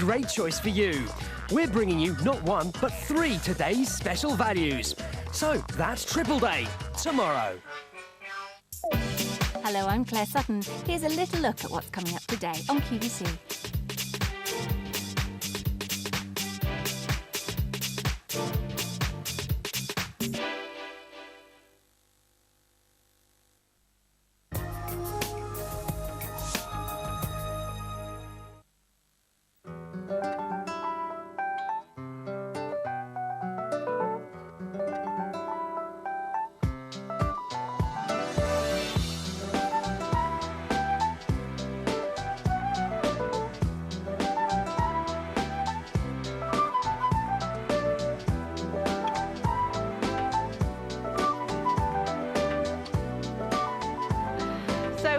Great choice for you. We're bringing you not one, but 3 today's special values. So that's Triple Day, tomorrow. Hello, I'm Claire Sutton. Here's a little look at what's coming up today on QVC.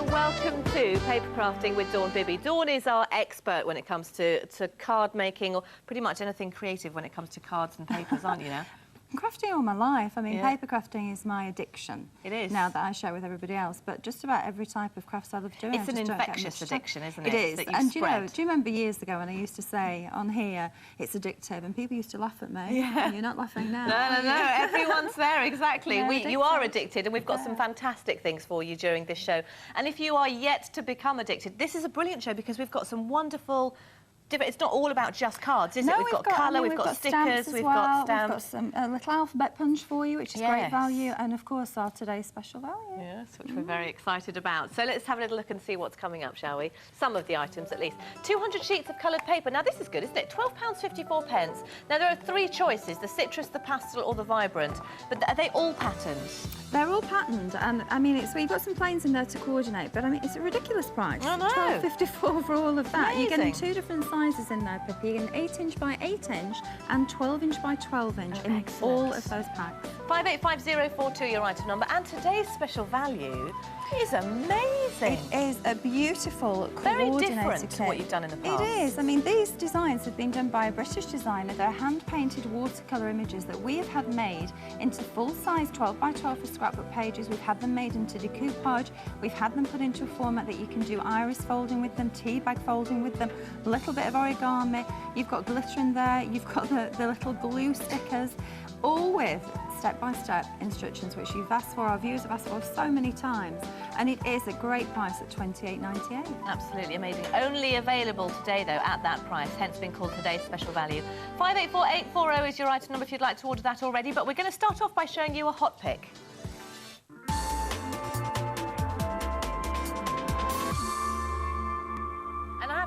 Welcome to Paper Crafting with Dawn Bibby. Dawn is our expert when it comes to card making, or pretty much anything creative when it comes to cards and papers, aren't you now? I'm crafting all my life. I mean, paper crafting is my addiction. It is. Now that I share with everybody else, but just about every type of crafts I love doing. It's an infectious addiction, isn't it? It is. That you've and spread. you know, do you remember years ago when I used to say on here, it's addictive, and people used to laugh at me? Yeah. You're not laughing now. No, everyone's there, exactly. Yeah, You are addicted, and we've got some fantastic things for you during this show. And if you are yet to become addicted, this is a brilliant show because we've got some wonderful... It's not all about just cards, is it? We've got colour, we've got stickers, we've got stamps. We've got a little alphabet punch for you, which is great value, and of course our today's special value. Yes, which we're very excited about. So let's have a little look and see what's coming up, shall we? Some of the items at least. 200 sheets of coloured paper. Now this is good, isn't it? £12.54. Now there are 3 choices, the citrus, the pastel or the vibrant. But are they all patterns? They're all patterned, and I mean, you've got some planes in there to coordinate, but I mean, it's a ridiculous price. I know. £12.54 for all of that. Amazing. You're getting 2 different sizes in there, Pippi, an 8-inch by 8-inch and 12-inch by 12-inch in all of those packs. 585042, your item number, and today's special value is amazing. It is a beautiful, very coordinated different kit. to what you've done in the past. It is. I mean, these designs have been done by a British designer. They're hand-painted watercolour images that we have had made into full-size 12 by 12 for scrapbook pages. We've had them made into decoupage. We've had them put into a format that you can do iris folding with them, tea bag folding with them, a little bit of origami. You've got glitter in there. You've got the little glue stickers, all with step-by-step instructions, which you've asked for, our viewers have asked for so many times, and it is a great price at £28.98. Absolutely amazing. Only available today, though, at that price, hence been called today's special value. 584840 is your item number if you'd like to order that already, but we're going to start off by showing you a hot pick.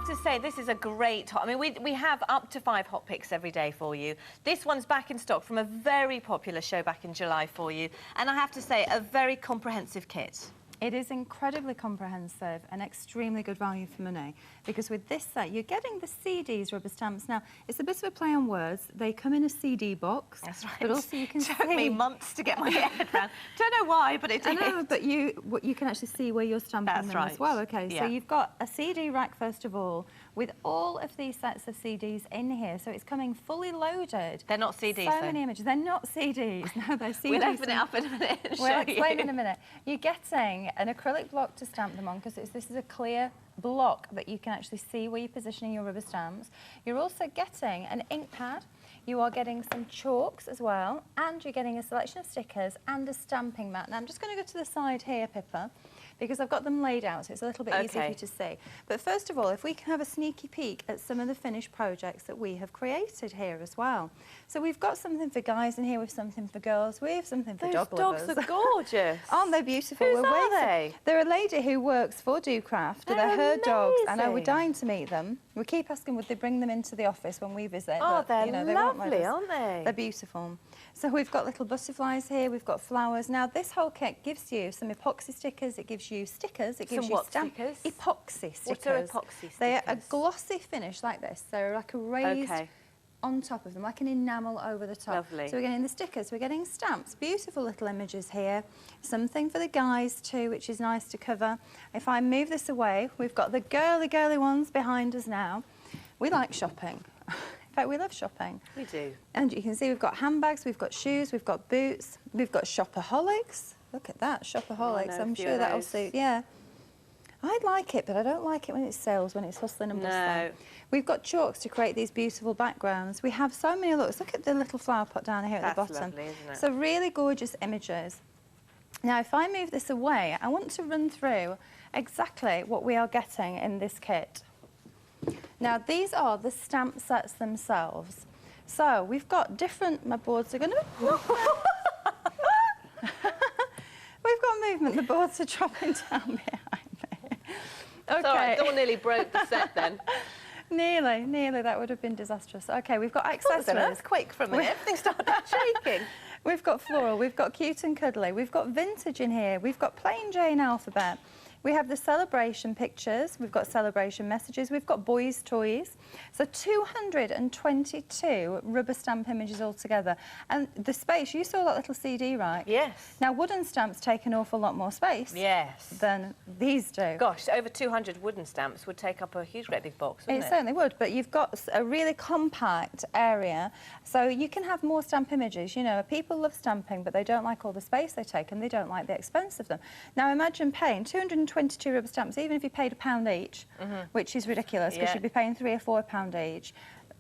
To say this is a great I mean we have up to 5 hot picks every day for you. This one's back in stock from a very popular show back in July for you, and I have to say a very comprehensive kit. It is incredibly comprehensive and extremely good value for money, because with this set you're getting the CDs rubber stamps. Now it's a bit of a play on words. They come in a CD box. That's right. But also you can It took me months to get my head around. Don't know why, but it did. I know, but you can actually see where you're stamping them as well. Okay, so you've got a CD rack first of all with all of these sets of CDs in here. So it's coming fully loaded. They're not CDs. So many images. They're not CDs. No, they're CDs. We'll open it up in a minute. We'll explain in a minute. You're getting an acrylic block to stamp them on, because this is a clear block that you can actually see where you're positioning your rubber stamps. You're also getting an ink pad. You are getting some chalks as well, and you're getting a selection of stickers and a stamping mat. Now I'm just going to go to the side here, Pippa, because I've got them laid out, so it's a little bit easier for you to see. But first of all, if we can have a sneaky peek at some of the finished projects that we have created here as well. So we've got something for guys in here, with something for girls, we have something for dog lovers. Those dogs are gorgeous. Aren't they beautiful? Whose are they? They're a lady who works for Do Craft. They're her dogs. I know, we're amazing. dying to meet them. We keep asking would they bring them into the office when we visit. Oh, but, they're you know, they won't let lovely, us. aren't they? They're beautiful. So we've got little butterflies here, we've got flowers. Now this whole kit gives you some epoxy stickers, it gives you stickers, it gives Some you what stickers? Epoxy stickers. What are epoxy stickers? They're a glossy finish like this. They're like a raised on top of them, like an enamel over the top. Lovely. So we're getting the stickers, we're getting stamps, beautiful little images here. Something for the guys too, which is nice to cover. If I move this away, we've got the girly ones behind us now. We like shopping. In fact, we love shopping. We do. And you can see we've got handbags, we've got shoes, we've got boots, we've got shopaholics. Look at that, shopaholics. I'm sure that'll suit, yeah. I like it, but I don't like it when it's sales, when it's hustling and bustling. No. We've got chalks to create these beautiful backgrounds. We have so many looks. Look at the little flower pot down here at the bottom. That's lovely, isn't it? So really gorgeous images. Now, if I move this away, I want to run through exactly what we are getting in this kit. Now, these are the stamp sets themselves. So we've got different, my boards are going to... We've got movement, the boards are dropping down behind me. Okay. Sorry, Dawn nearly broke the set then. Nearly, that would have been disastrous. Okay, we've got accessories. That's quick for a minute, everything started shaking. We've got floral, we've got cute and cuddly, we've got vintage in here, we've got plain Jane alphabet. We have the celebration pictures, we've got celebration messages, we've got boys' toys. So 222 rubber stamp images altogether. And the space, you saw that little CD, right? Yes. Now, wooden stamps take an awful lot more space. Yes. Than these do. Gosh, over 200 wooden stamps would take up a huge, great big box, wouldn't it? It certainly would, but you've got a really compact area, so you can have more stamp images. You know, people love stamping, but they don't like all the space they take, and they don't like the expense of them. Now, imagine paying 222 rubber stamps, even if you paid £1 each, which is ridiculous, because you'd be paying £3 or £4 each.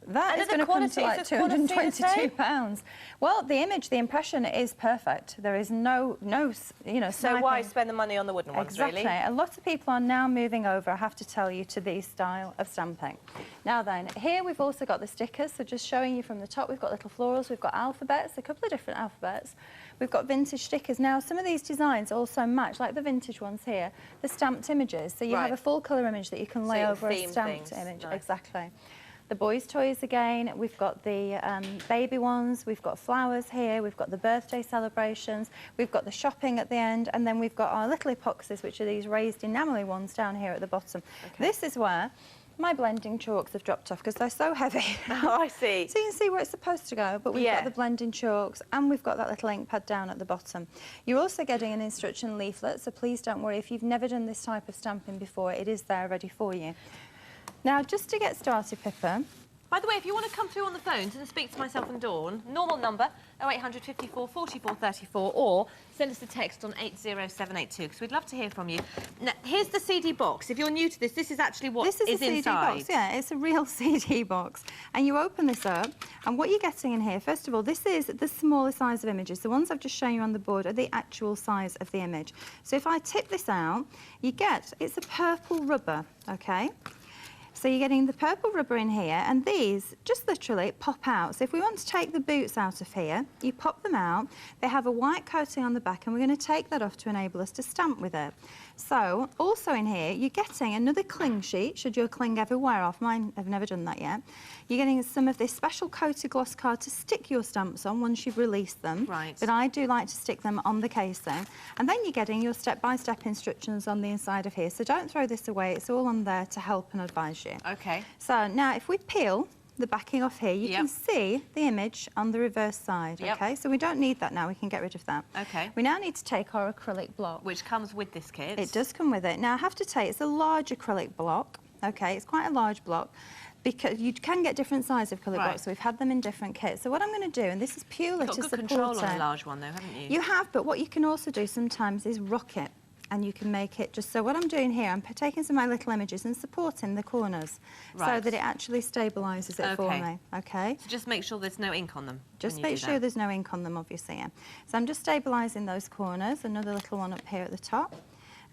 That is going to come to like £222. Well, the image, the impression is perfect. There is no, you know, so why spend the money on the wooden ones, really? Exactly. A lot of people are now moving over, I have to tell you, to these style of stamping. Now then, here we've also got the stickers, so just showing you from the top, we've got little florals, we've got alphabets, a couple of different alphabets. We've got vintage stickers. Now, some of these designs also match, like the vintage ones here, the stamped images. So you have a full colour image that you can lay over a stamped image. Nice. Exactly. The boys' toys again, we've got the baby ones, we've got flowers here, we've got the birthday celebrations, we've got the shopping at the end, and then we've got our little epoxies, which are these raised enamelly ones down here at the bottom. Okay. This is where my blending chalks have dropped off because they're so heavy. Oh, I see. So you can see where it's supposed to go, but we've got the blending chalks and we've got that little ink pad down at the bottom. You're also getting an instruction leaflet, so please don't worry. If you've never done this type of stamping before, it is there ready for you. Now, just to get started, Pippa... By the way, if you want to come through on the phones and speak to myself and Dawn, normal number 0800 54 44 34, or send us a text on 80782 because we'd love to hear from you. Now, here's the CD box. If you're new to this, this is actually what is inside. This is a CD box, yeah, it's a real CD box. And you open this up, and what you're getting in here, first of all, this is the smaller size of images. The ones I've just shown you on the board are the actual size of the image. So if I tip this out, you get, it's a purple rubber, okay? So you're getting the purple rubber in here, and these just literally pop out. So if we want to take the boots out of here, you pop them out. They have a white coating on the back, and we're going to take that off to enable us to stamp with it. So also in here, you're getting another cling sheet, should your cling ever wear off. Mine have never done that yet. You're getting some of this special coated gloss card to stick your stamps on once you've released them. Right. But I do like to stick them on the casing. And then you're getting your step-by-step instructions on the inside of here. So don't throw this away. It's all on there to help and advise you. OK. So now if we peel the backing off here, you can see the image on the reverse side, OK? So we don't need that now, we can get rid of that. OK. We now need to take our acrylic block. Which comes with this kit. It does come with it. Now I have to take, it's a large acrylic block, OK? It's quite a large block, because you can get different size of acrylic blocks, so we've had them in different kits. So what I'm going to do, and this is purely to support it. You've got good control on a large one though, haven't you? You have, but what you can also do sometimes is rock it. And you can make it just so. What I'm doing here, I'm taking some of my little images and supporting the corners so that it actually stabilises it for me. Okay. So just make sure there's no ink on them. Just make sure there's no ink on them, obviously. Yeah. So I'm just stabilising those corners. Another little one up here at the top,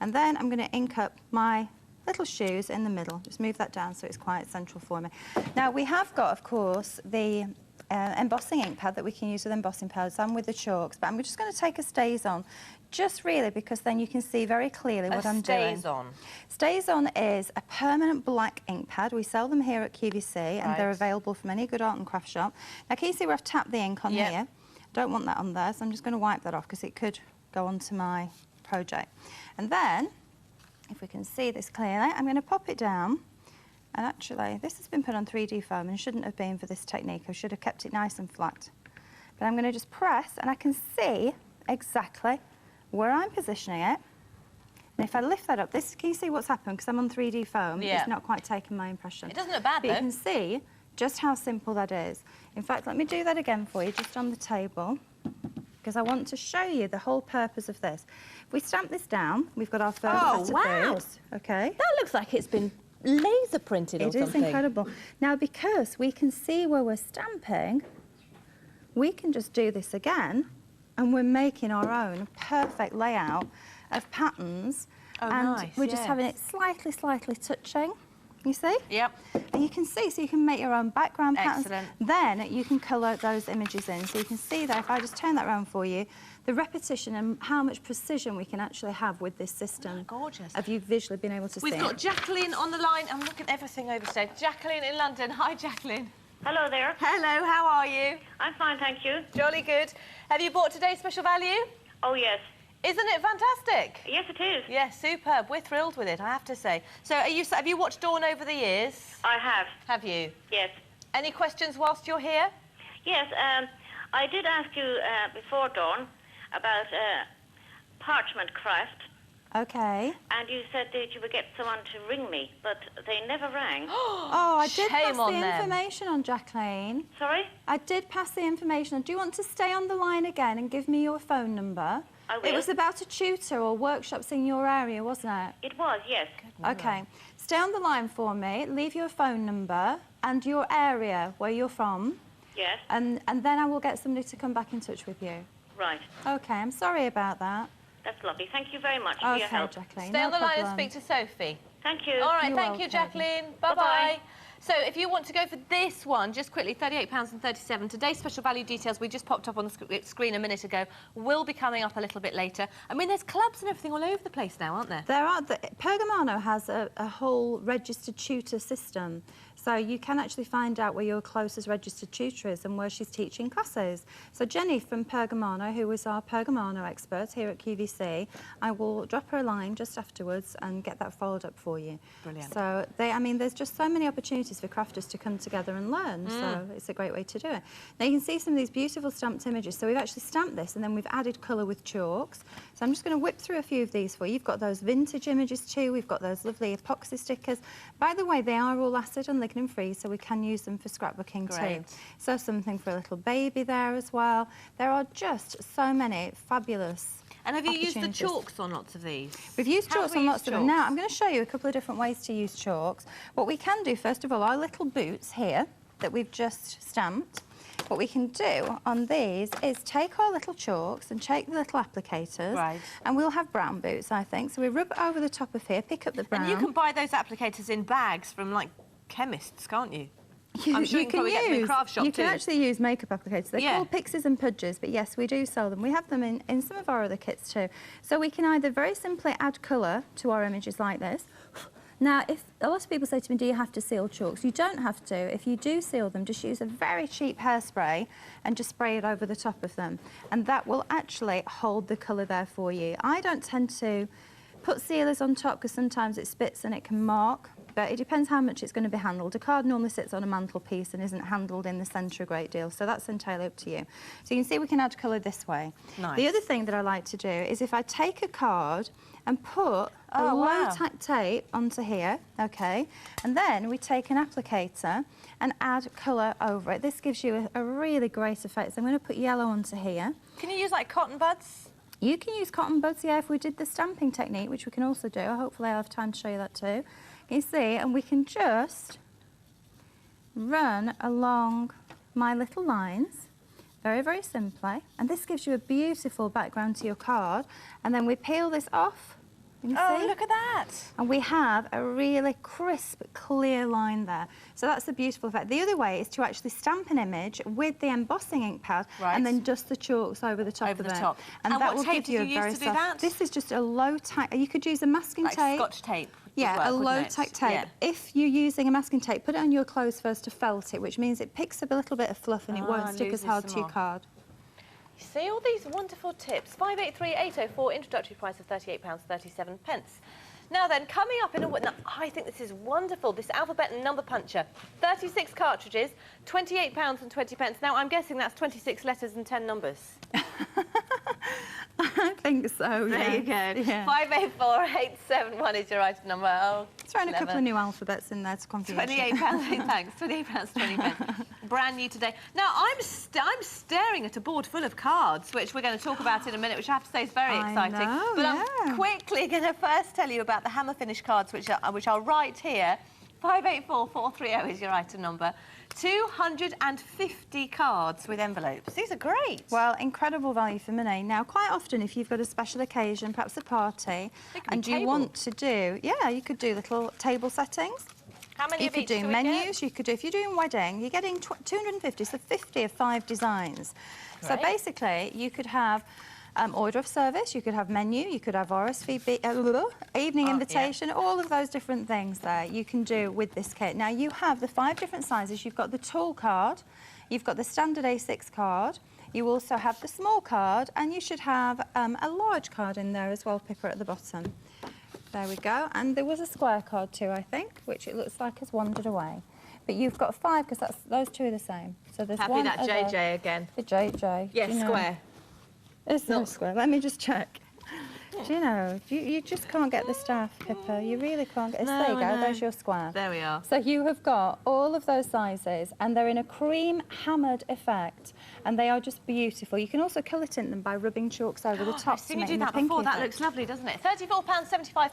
and then I'm going to ink up my little shoes in the middle. Just move that down so it's quite central for me. Now we have got, of course, the embossing ink pad that we can use with embossing pads and with the chalks, but I'm just going to take a Stays On, just really because then you can see very clearly what I'm doing. Stays On? Stays On is a permanent black ink pad. We sell them here at QVC and they're available from any good art and craft shop. Now can you see where I've tapped the ink on here? Don't want that on there, so I'm just going to wipe that off because it could go onto my project. And then, if we can see this clearly, I'm going to pop it down. And actually, this has been put on 3D foam and shouldn't have been for this technique. I should have kept it nice and flat. But I'm going to just press, and I can see exactly where I'm positioning it. And if I lift that up, can you see what's happened? Because I'm on 3D foam, it's not quite taken my impression. It doesn't look bad, though. You can see just how simple that is. In fact, let me do that again for you, just on the table. because I want to show you the whole purpose of this. If we stamp this down, we've got our first set of boots. Okay. That looks like it's been laser printed or something. It is incredible. Now, because we can see where we're stamping, we can just do this again, and we're making our own perfect layout of patterns. Oh, and nice, we're just having it slightly touching. You see? Yep. And you can see, so you can make your own background patterns. Excellent. Then you can colour those images in. So you can see that if I just turn that around for you, the repetition and how much precision we can actually have with this system. Oh, gorgeous. Have you visually been able to see We've got it? Jacqueline on the line. I'm looking at everything over stage. Jacqueline in London. Hi, Jacqueline. Hello there. Hello, how are you? I'm fine, thank you. Jolly good. Have you bought today's special value? Oh, yes. Isn't it fantastic? Yes, it is. Yes, superb. We're thrilled with it, I have to say. So have you watched Dawn over the years? I have. Have you? Yes. Any questions whilst you're here? Yes, I did ask you before, Dawn, about parchment craft, Okay. and you said that you would get someone to ring me, but they never rang. Oh, I did pass Shame on the them. information on, Jacqueline. Sorry? I did pass the information on. Do you want to stay on the line again and give me your phone number? I will. It was about a tutor or workshops in your area, wasn't it? It was, yes. Okay. Stay on the line for me, leave your phone number and your area where you're from, Yes. and then I will get somebody to come back in touch with you. Right. Okay, I'm sorry about that. That's lovely. Thank you very much for Okay, your help. Jacqueline. Stay no on the line and problem. speak to Sophie. Thank you. All right, You're thank you, welcome. Jacqueline. Bye-bye. Bye-bye. So if you want to go for this one, just quickly, £38.37. Today's special value details, we just popped up on the screen a minute ago, will be coming up a little bit later. I mean, there's clubs and everything all over the place now, aren't there? There are. Pergamano has a whole registered tutor system. So you can actually find out where your closest registered tutor is and where she's teaching classes. So Jenny from Pergamano, who is our Pergamano expert here at QVC, I will drop her a line just afterwards and get that followed up for you. Brilliant. So I mean, there's just so many opportunities for crafters to come together and learn. So it's a great way to do it. Now you can see some of these beautiful stamped images. So we've actually stamped this and then we've added colour with chalks. So I'm just going to whip through a few of these for you. You've got those vintage images too. We've got those lovely epoxy stickers. By the way, they are all acid and lignin free, so we can use them for scrapbooking Great. too. So something for a little baby there as well. There are just so many fabulous And have you used the opportunities. chalks on lots of these? We've used How chalks have we on used lots of them. Now, I'm going to show you a couple of different ways to use chalks. What we can do, first of all, our little boots here that we've just stamped, what we can do on these is take our little chalks and take the little applicators. Right. And we'll have brown boots, I think. So we rub it over the top of here, pick up the brown. And you can buy those applicators in bags from, like, chemists, can't you? I'm sure you can probably get them in craft shop You too. can actually use makeup applicators. They're Yeah. called Pixies and Pudges, but yes, we do sell them. We have them in some of our other kits too. So we can either very simply add colour to our images like this. Now, if a lot of people say to me, do you have to seal chalks? You don't have to. If you do seal them, just use a very cheap hairspray and just spray it over the top of them. And that will actually hold the colour there for you. I don't tend to put sealers on top because sometimes it spits and it can mark. But it depends how much it's going to be handled. A card normally sits on a mantelpiece and isn't handled in the centre a great deal, so that's entirely up to you. So you can see we can add colour this way. Nice. The other thing that I like to do is if I take a card and put a wow. low-tack tape onto here, okay, and then we take an applicator and add colour over it. This gives you a really great effect. So I'm going to put yellow onto here. Can you use, like, cotton buds? You can use cotton buds, yeah, if we did the stamping technique, which we can also do. Hopefully I'll have time to show you that too. You see, and we can just run along my little lines, very, very simply. And this gives you a beautiful background to your card. And then we peel this off. You Oh, see? look at that. And we have a really crisp, clear line there. So that's a beautiful effect. The other way is to actually stamp an image with the embossing ink pad Right. and then dust the chalks over the top Over of the it. top. And And that what will tape give you did a you use very to do soft... that? This is just a low tack. You could use a masking Like tape. Scotch tape would Yeah, work, a wouldn't low it? tack tape. Yeah. If you're using a masking tape, put it on your clothes first to felt it, which means it picks up a little bit of fluff and it won't stick as loses hard some to your off. card. You see all these wonderful tips. 583-804, introductory price of £38.37. Now then, coming up in a... Now, I think this is wonderful, this alphabet and number puncher. 36 cartridges, £28.20. Now, I'm guessing that's 26 letters and 10 numbers. I think so, yeah. There you go. Yeah. 584-871 is your item number. Oh, Throwing a couple clever. of new alphabets in there to confuse you. £28, thanks. £28.20. brand new today. Now, I'm staring at a board full of cards, which we're going to talk about in a minute, which I have to say is very exciting. Know, but yeah. I'm quickly going to first tell you about the hammer finish cards, which are right here. 584430 is your item number. 250 cards with envelopes. These are great. Well, incredible value for money. Now, quite often, if you've got a special occasion, perhaps a party, and you want to do, you could do little table settings. How many of each do do we menus, get? you could do, if you're doing wedding, you're getting 250, so 50 of 5 designs. Great. So basically, you could have order of service, you could have menu, you could have RSVP, evening invitation, all of those different things there you can do with this kit. Now, you have the 5 different sizes. You've got the tall card, you've got the standard A6 card, you also have the small card, and you should have a large card in there as well, Pippa, at the bottom. There we go. And there was a square card too, I think, which it looks like has wandered away. But you've got 5 because those 2 are the same. So there's Happy one that other, JJ again. the JJ. Yes, Do you know? square. It's not square. Let me just check. Do you know, you just can't get the staff, Pippa. You really can't get... No, there you go, I know. there's your square. There we are. So you have got all of those sizes, and they're in a cream hammered effect, and they are just beautiful. You can also colour tint them by rubbing chalks over the top. I've seen you do that before. That looks lovely, doesn't it? £34.75.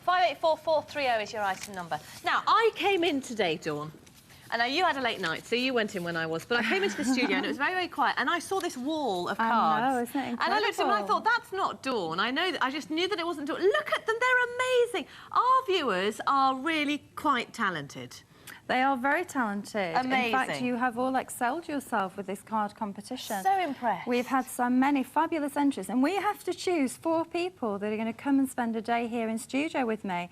584430 is your item number. Now, I came in today, Dawn. And now you had a late night, so you went in when I was. But I came into the studio and it was very, very quiet. And I saw this wall of cards. I know, isn't it incredible? And I looked at them and I thought, that's not Dawn. I just knew that it wasn't Dawn. Look at them, they're amazing. Our viewers are really quite talented. They are very talented. Amazing. In fact, you have all excelled yourself with this card competition. So impressed. We've had so many fabulous entries, and we have to choose 4 people that are going to come and spend a day here in studio with me.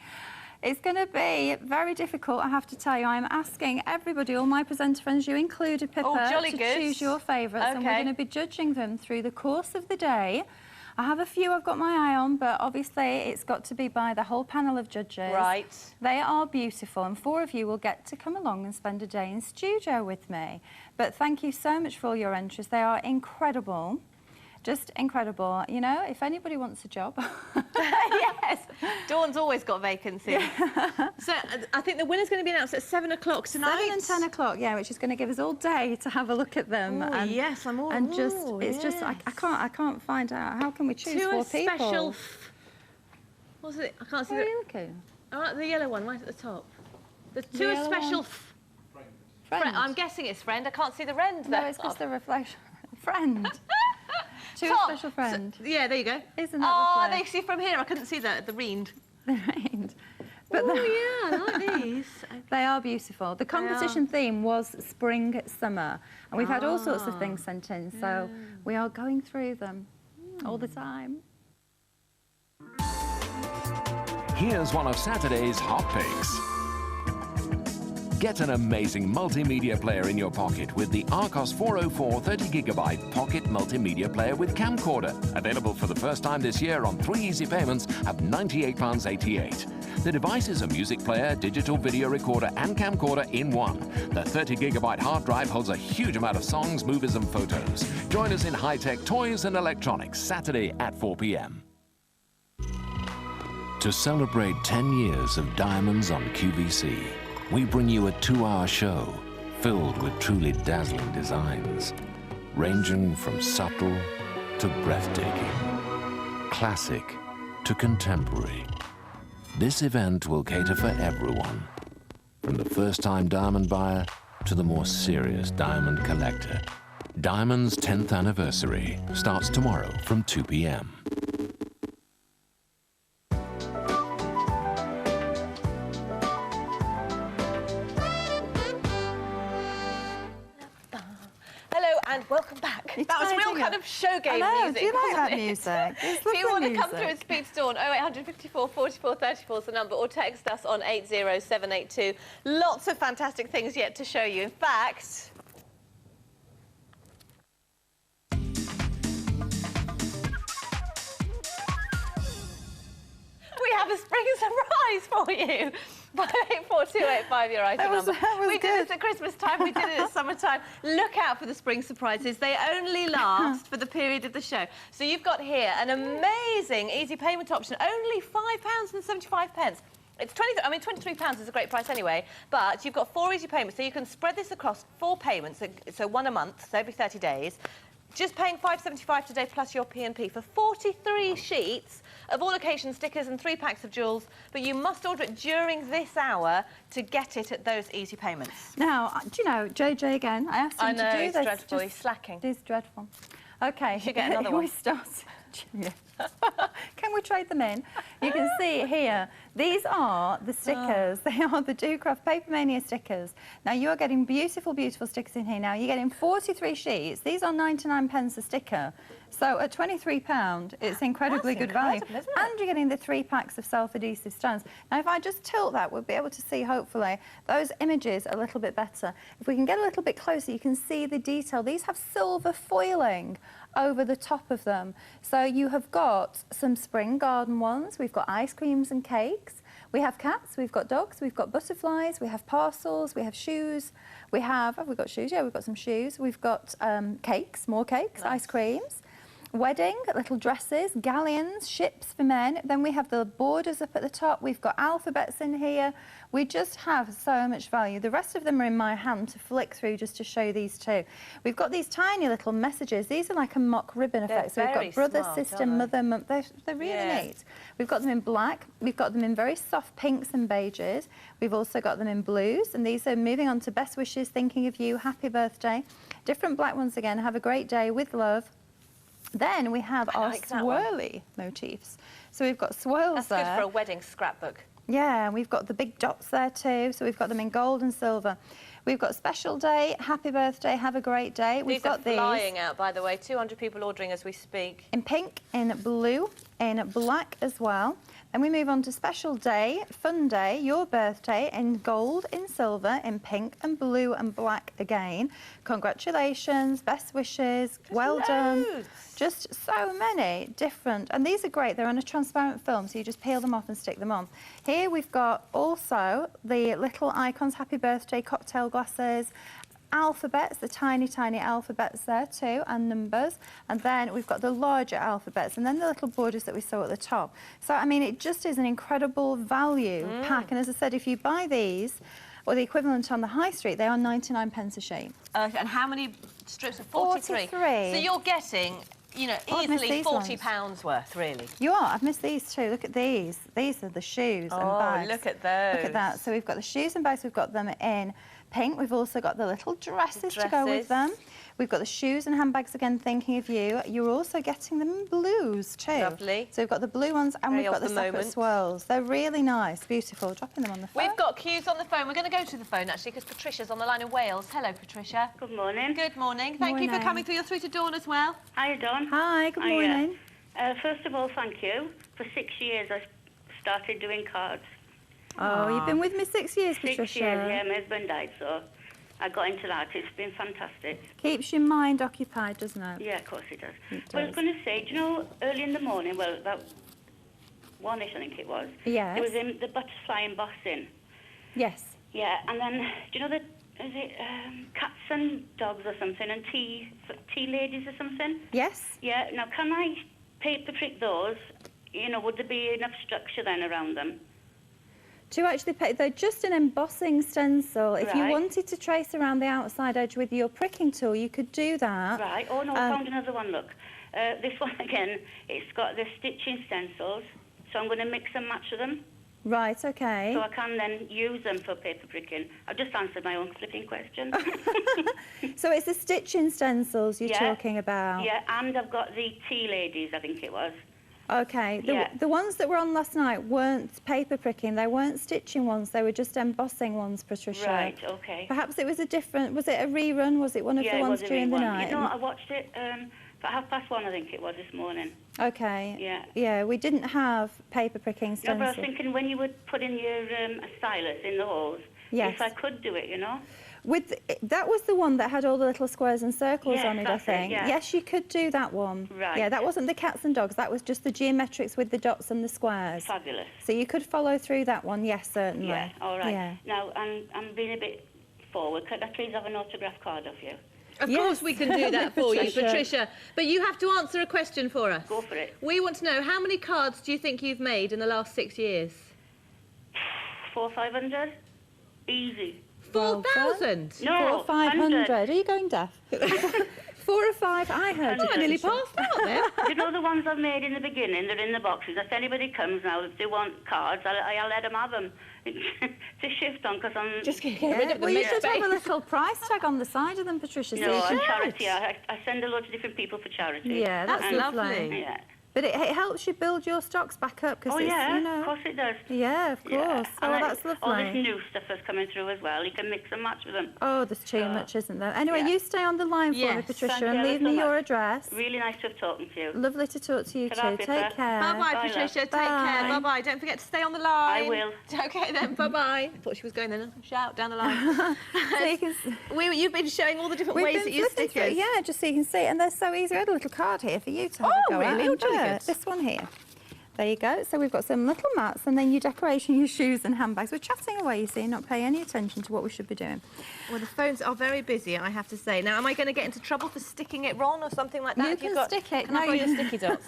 It's going to be very difficult, I have to tell you. I'm asking everybody, all my presenter friends, you included, Pippa, jolly to good. choose your favourites, and we're going to be judging them through the course of the day. I have a few I've got my eye on, but obviously it's got to be by the whole panel of judges. Right. They are beautiful, and 4 of you will get to come along and spend a day in studio with me. But thank you so much for all your entries. They are incredible. Just incredible. You know, if anybody wants a job... Yes, Dawn's always got vacancies. So I think the winner's going to be announced at 7 o'clock tonight. 7 and 10 o'clock, yeah, which is going to give us all day to have a look at them. Ooh, and, yes, I'm all... And just, ooh, it's just, I can't find out. How can we choose 4 people? Special... What's it? I can't see Where are the... you looking? Oh, the yellow one, right at the top. The The 2 yellow special... one? Friend. I'm guessing it's friend. I can't see the rend there. No, it's just the reflection. Friend. 2 Top. special friend. So, yeah, there you go. Isn't that lovely? they see from here. I couldn't see the rind. The rind. But Oh, yeah, I like these. they are beautiful. The competition theme was spring, summer, and we've had all sorts of things sent in, so we are going through them all the time. Here's one of Saturday's hot picks. Get an amazing multimedia player in your pocket with the Arcos 404 30GB pocket multimedia player with camcorder. Available for the first time this year on 3 easy payments of £98.88. The device is a music player, digital video recorder and camcorder in one. The 30GB hard drive holds a huge amount of songs, movies and photos. Join us in high-tech toys and electronics Saturday at 4 p.m. To celebrate 10 years of Diamonds on QVC, we bring you a 2-hour show filled with truly dazzling designs, ranging from subtle to breathtaking, classic to contemporary. This event will cater for everyone, from the first-time diamond buyer to the more serious diamond collector. Diamond's 10th anniversary starts tomorrow from 2 p.m. And welcome back. That was real kind of show game music. Do you like that wasn't it? music? It's If you want to lovely come through and speak to Dawn, 0800 54 44 34 is the number, or text us on 80782. Lots of fantastic things yet to show you. In fact... we have a spring surprise for you. 584285, your item number. We did this at Christmas time, we did it at summertime. Look out for the spring surprises. They only last for the period of the show. So you've got here an amazing easy payment option, only £5.75. It's £23 is a great price anyway, but you've got 4 easy payments, so you can spread this across 4 payments, so 1 a month, so every 30 days. Just paying £5.75 today plus your P&P for 43 sheets of all occasion stickers and 3 packs of jewels, but you must order it during this hour to get it at those easy payments. Now, do you know, JJ again, I asked him to do this. I know, it's dreadful, he's slacking. It's dreadful. OK. You should get another one. We start. Can we trade them in? You can see here, these are the stickers. They are the Docraft Paper Mania stickers. Now, you're getting beautiful, beautiful stickers in here. Now, you're getting 43 sheets. These are 99p a sticker. So, at £23, it's incredibly good value. Isn't it? And you're getting the 3 packs of self-adhesive strands. Now, if I just tilt that, we'll be able to see, hopefully, those images a little bit better. If we can get a little bit closer, you can see the detail. These have silver foiling over the top of them. So you have got some spring garden ones, we've got ice creams and cakes, we have cats, we've got dogs, we've got butterflies, we have parcels, we have shoes, we have got shoes? Yeah, we've got some shoes, we've got cakes, more cakes, nice. Ice creams, wedding, little dresses, galleons, ships for men. Then we have the borders up at the top. We've got alphabets in here. We just have so much value. The rest of them are in my hand to flick through just to show these two. We've got these tiny little messages. These are like a mock ribbon effect. So we've got brother, sister, mother, mum. They're really neat. We've got them in black. We've got them in very soft pinks and beiges. We've also got them in blues. And these are moving on to best wishes, thinking of you, happy birthday. Different black ones again. Have a great day with love. Then we have our swirly motifs. So we've got swirls there. That's good for a wedding scrapbook. Yeah, and we've got the big dots there too. So we've got them in gold and silver. We've got special day, happy birthday, have a great day. We've got these flying out, by the way. 200 people ordering as we speak. In pink, in blue, in black as well. Then we move on to special day, fun day, your birthday, in gold, in silver, in pink and blue and black again. Congratulations, best wishes, well done. Just so many different, and these are great. They're on a transparent film, so you just peel them off and stick them on. Here we've got also the little icons, happy birthday, cocktail glasses, alphabets, the tiny, tiny alphabets there too, and numbers. And then we've got the larger alphabets, and then the little borders that we saw at the top. So, I mean, it just is an incredible value pack. And as I said, if you buy these, or the equivalent on the high street, they are 99p a sheet. And how many strips? 43. So you're getting, you know, easily £40 worth, really. You are. I've missed these too. Look at these. These are the shoes and bags. Oh, look at those. Look at that. So we've got the shoes and bags. We've got them in pink. We've also got the little dresses to go with them. We've got the shoes and handbags again, thinking of you. You're also getting them in blues too. Lovely. So we've got the blue ones and we've got the separate swirls. They're really nice, beautiful. Dropping them on the phone. We've got queues on the phone. We're going to go to the phone actually because Patricia's on the line in Wales. Hello, Patricia. Good morning. Good morning. Thank you for coming through. You're through to Dawn as well. Hi, Dawn. Hi, good morning. First of all, thank you. For 6 years, I started doing cards. Oh, you've been with me 6 years, Patricia. 6 years, yeah. My husband died, so I got into that. It's been fantastic. Keeps your mind occupied, doesn't it? Yeah, of course it does. Well, I was going to say, do you know, early in the morning, well, about 1-ish, I think it was. Yes. It was in the butterfly embossing. Yes. Yeah, and then, do you know is it cats and dogs or something, and tea ladies or something? Yes. Yeah, now can I paper prick those? You know, would there be enough structure then around them? To actually pay, they're just an embossing stencil. If you wanted to trace around the outside edge with your pricking tool, you could do that. Right. Oh, no, I found another one, look. This one, again, it's got the stitching stencils, so I'm going to mix and match them. Right, OK. So I can then use them for paper pricking. I've just answered my own flipping question. So it's the stitching stencils you're talking about? Yeah, and I've got the tea ladies, I think it was. OK. The ones that were on last night weren't paper pricking. They weren't stitching ones. They were just embossing ones, Patricia. Right, OK. Perhaps it was a different... Was it a rerun? Was it one of the ones during the night? You know, I watched it about 1:30, I think it was, this morning. OK. Yeah. Yeah, we didn't have paper pricking stencils. No, but I was thinking when you would put in your stylus in the holes, if I could do it, you know. That was the one that had all the little squares and circles on it, I think. Yeah. Yes, you could do that one. Right. Yeah, that wasn't the cats and dogs. That was just the geometrics with the dots and the squares. Fabulous. So you could follow through that one, yes, certainly. Yeah, all right. Yeah. Now, I'm being a bit forward. Could I please have an autograph card of you? Of course we can do that for you, Patricia. But you have to answer a question for us. Go for it. We want to know, how many cards do you think you've made in the last 6 years? 400 or 500. Easy. 4,000? No, 500. Are you going deaf? 4 or 5, I heard you. I nearly passed out there. You know the ones I've made in the beginning, they're in the boxes. If anybody comes now, if they want cards, I'll let them have them. To shift on, because I'm... Just get rid of the Well, you should space. have a little price tag on the side of them, Patricia. So No, you on can... charity. I send a lot of different people for charity. Yeah, that's And- lovely. Yeah. But it helps you build your stocks back up because Oh, it's, yeah, you know... of course it does. Yeah, of course. Oh, And that's lovely. all this new stuff that's coming through as well. You can mix and match with them. Oh, there's too much, isn't there? Anyway, yeah. you stay on the line for me, Yes, Patricia, thank you and ever leave so me your much. address. Really nice to have talking to you. Lovely to talk to you Ta-ra, too. Pippa. Take care. Bye-bye, Bye, Patricia. love. Take care. Bye. Bye-bye. Don't forget to stay on the line. I will. Okay, then. Bye-bye. I thought she was going then. Shout down the line. So you can... You've been showing all the different We've ways been that you flipping stick it. through, yeah, just so you can see. And they're so easy. I had a little card here for you to have Oh, a go at. really? Oh, And jolly there, good. this one here. There you go. So we've got some little mats and then your decoration, your shoes and handbags. We're chatting away, you see, not paying any attention to what we should be doing. Well, the phones are very busy, I have to say. Now, am I going to get into trouble for sticking it wrong or something like that? You Have can got, stick it. Can No, I borrow you- your sticky dots?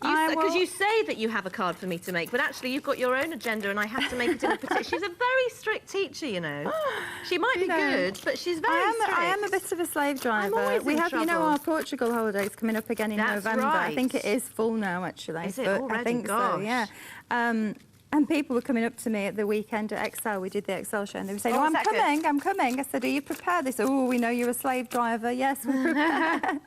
I Because will- you say that you have a card for me to make, but actually you've got your own agenda and I have to make it in a particular... She's a very strict teacher, you know. She might be No. good, but she's very strict. I am a bit of a slave driver. always We in have, you know, trouble. our Portugal holidays coming up again in That's November. I think right. it is full now, actually. Is it but already? I think so, Gosh. yeah. And people were coming up to me at the weekend at Excel. We did the Excel show, and they were saying, Oh, "Oh, is that good? I'm coming." I said, "Are you prepared?" They said, "Oh, we know you're a slave driver." Yes, we're prepared.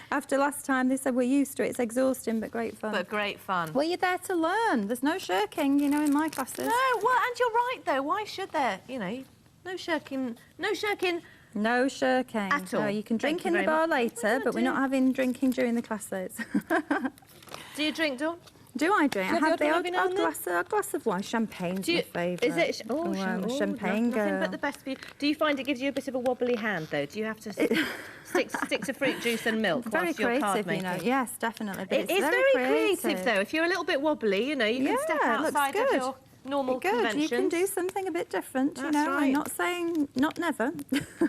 After last time, they said, "We're used to it. It's exhausting, but great fun." But great fun. Well, you're there to learn. There's no shirking, you know, in my classes. No, well, and you're right, though. Why should there? You know, no shirking. No shirking. No shirking. At all. No, you can Thank drink you in the very bar much. later, but we're not having drinking during the classes. Do you drink, Dawn? Do I drink? Do you I have have the your odd, every now and then? odd glass of wine. Champagne's Do you, my favourite. is it? Oh, I'm a oh, champagne nothing girl. but the best for you. Do you find it gives you a bit of a wobbly hand, though? Do you have to stick to fruit juice and milk Very whilst you're card creative, you making? know. Yes, definitely. But It is very creative, though. If you're a little bit wobbly, you know, you can step Yeah, it looks outside of good. your normal Good. conventions. You can do something a bit different, you That's know. right. I'm not saying not never.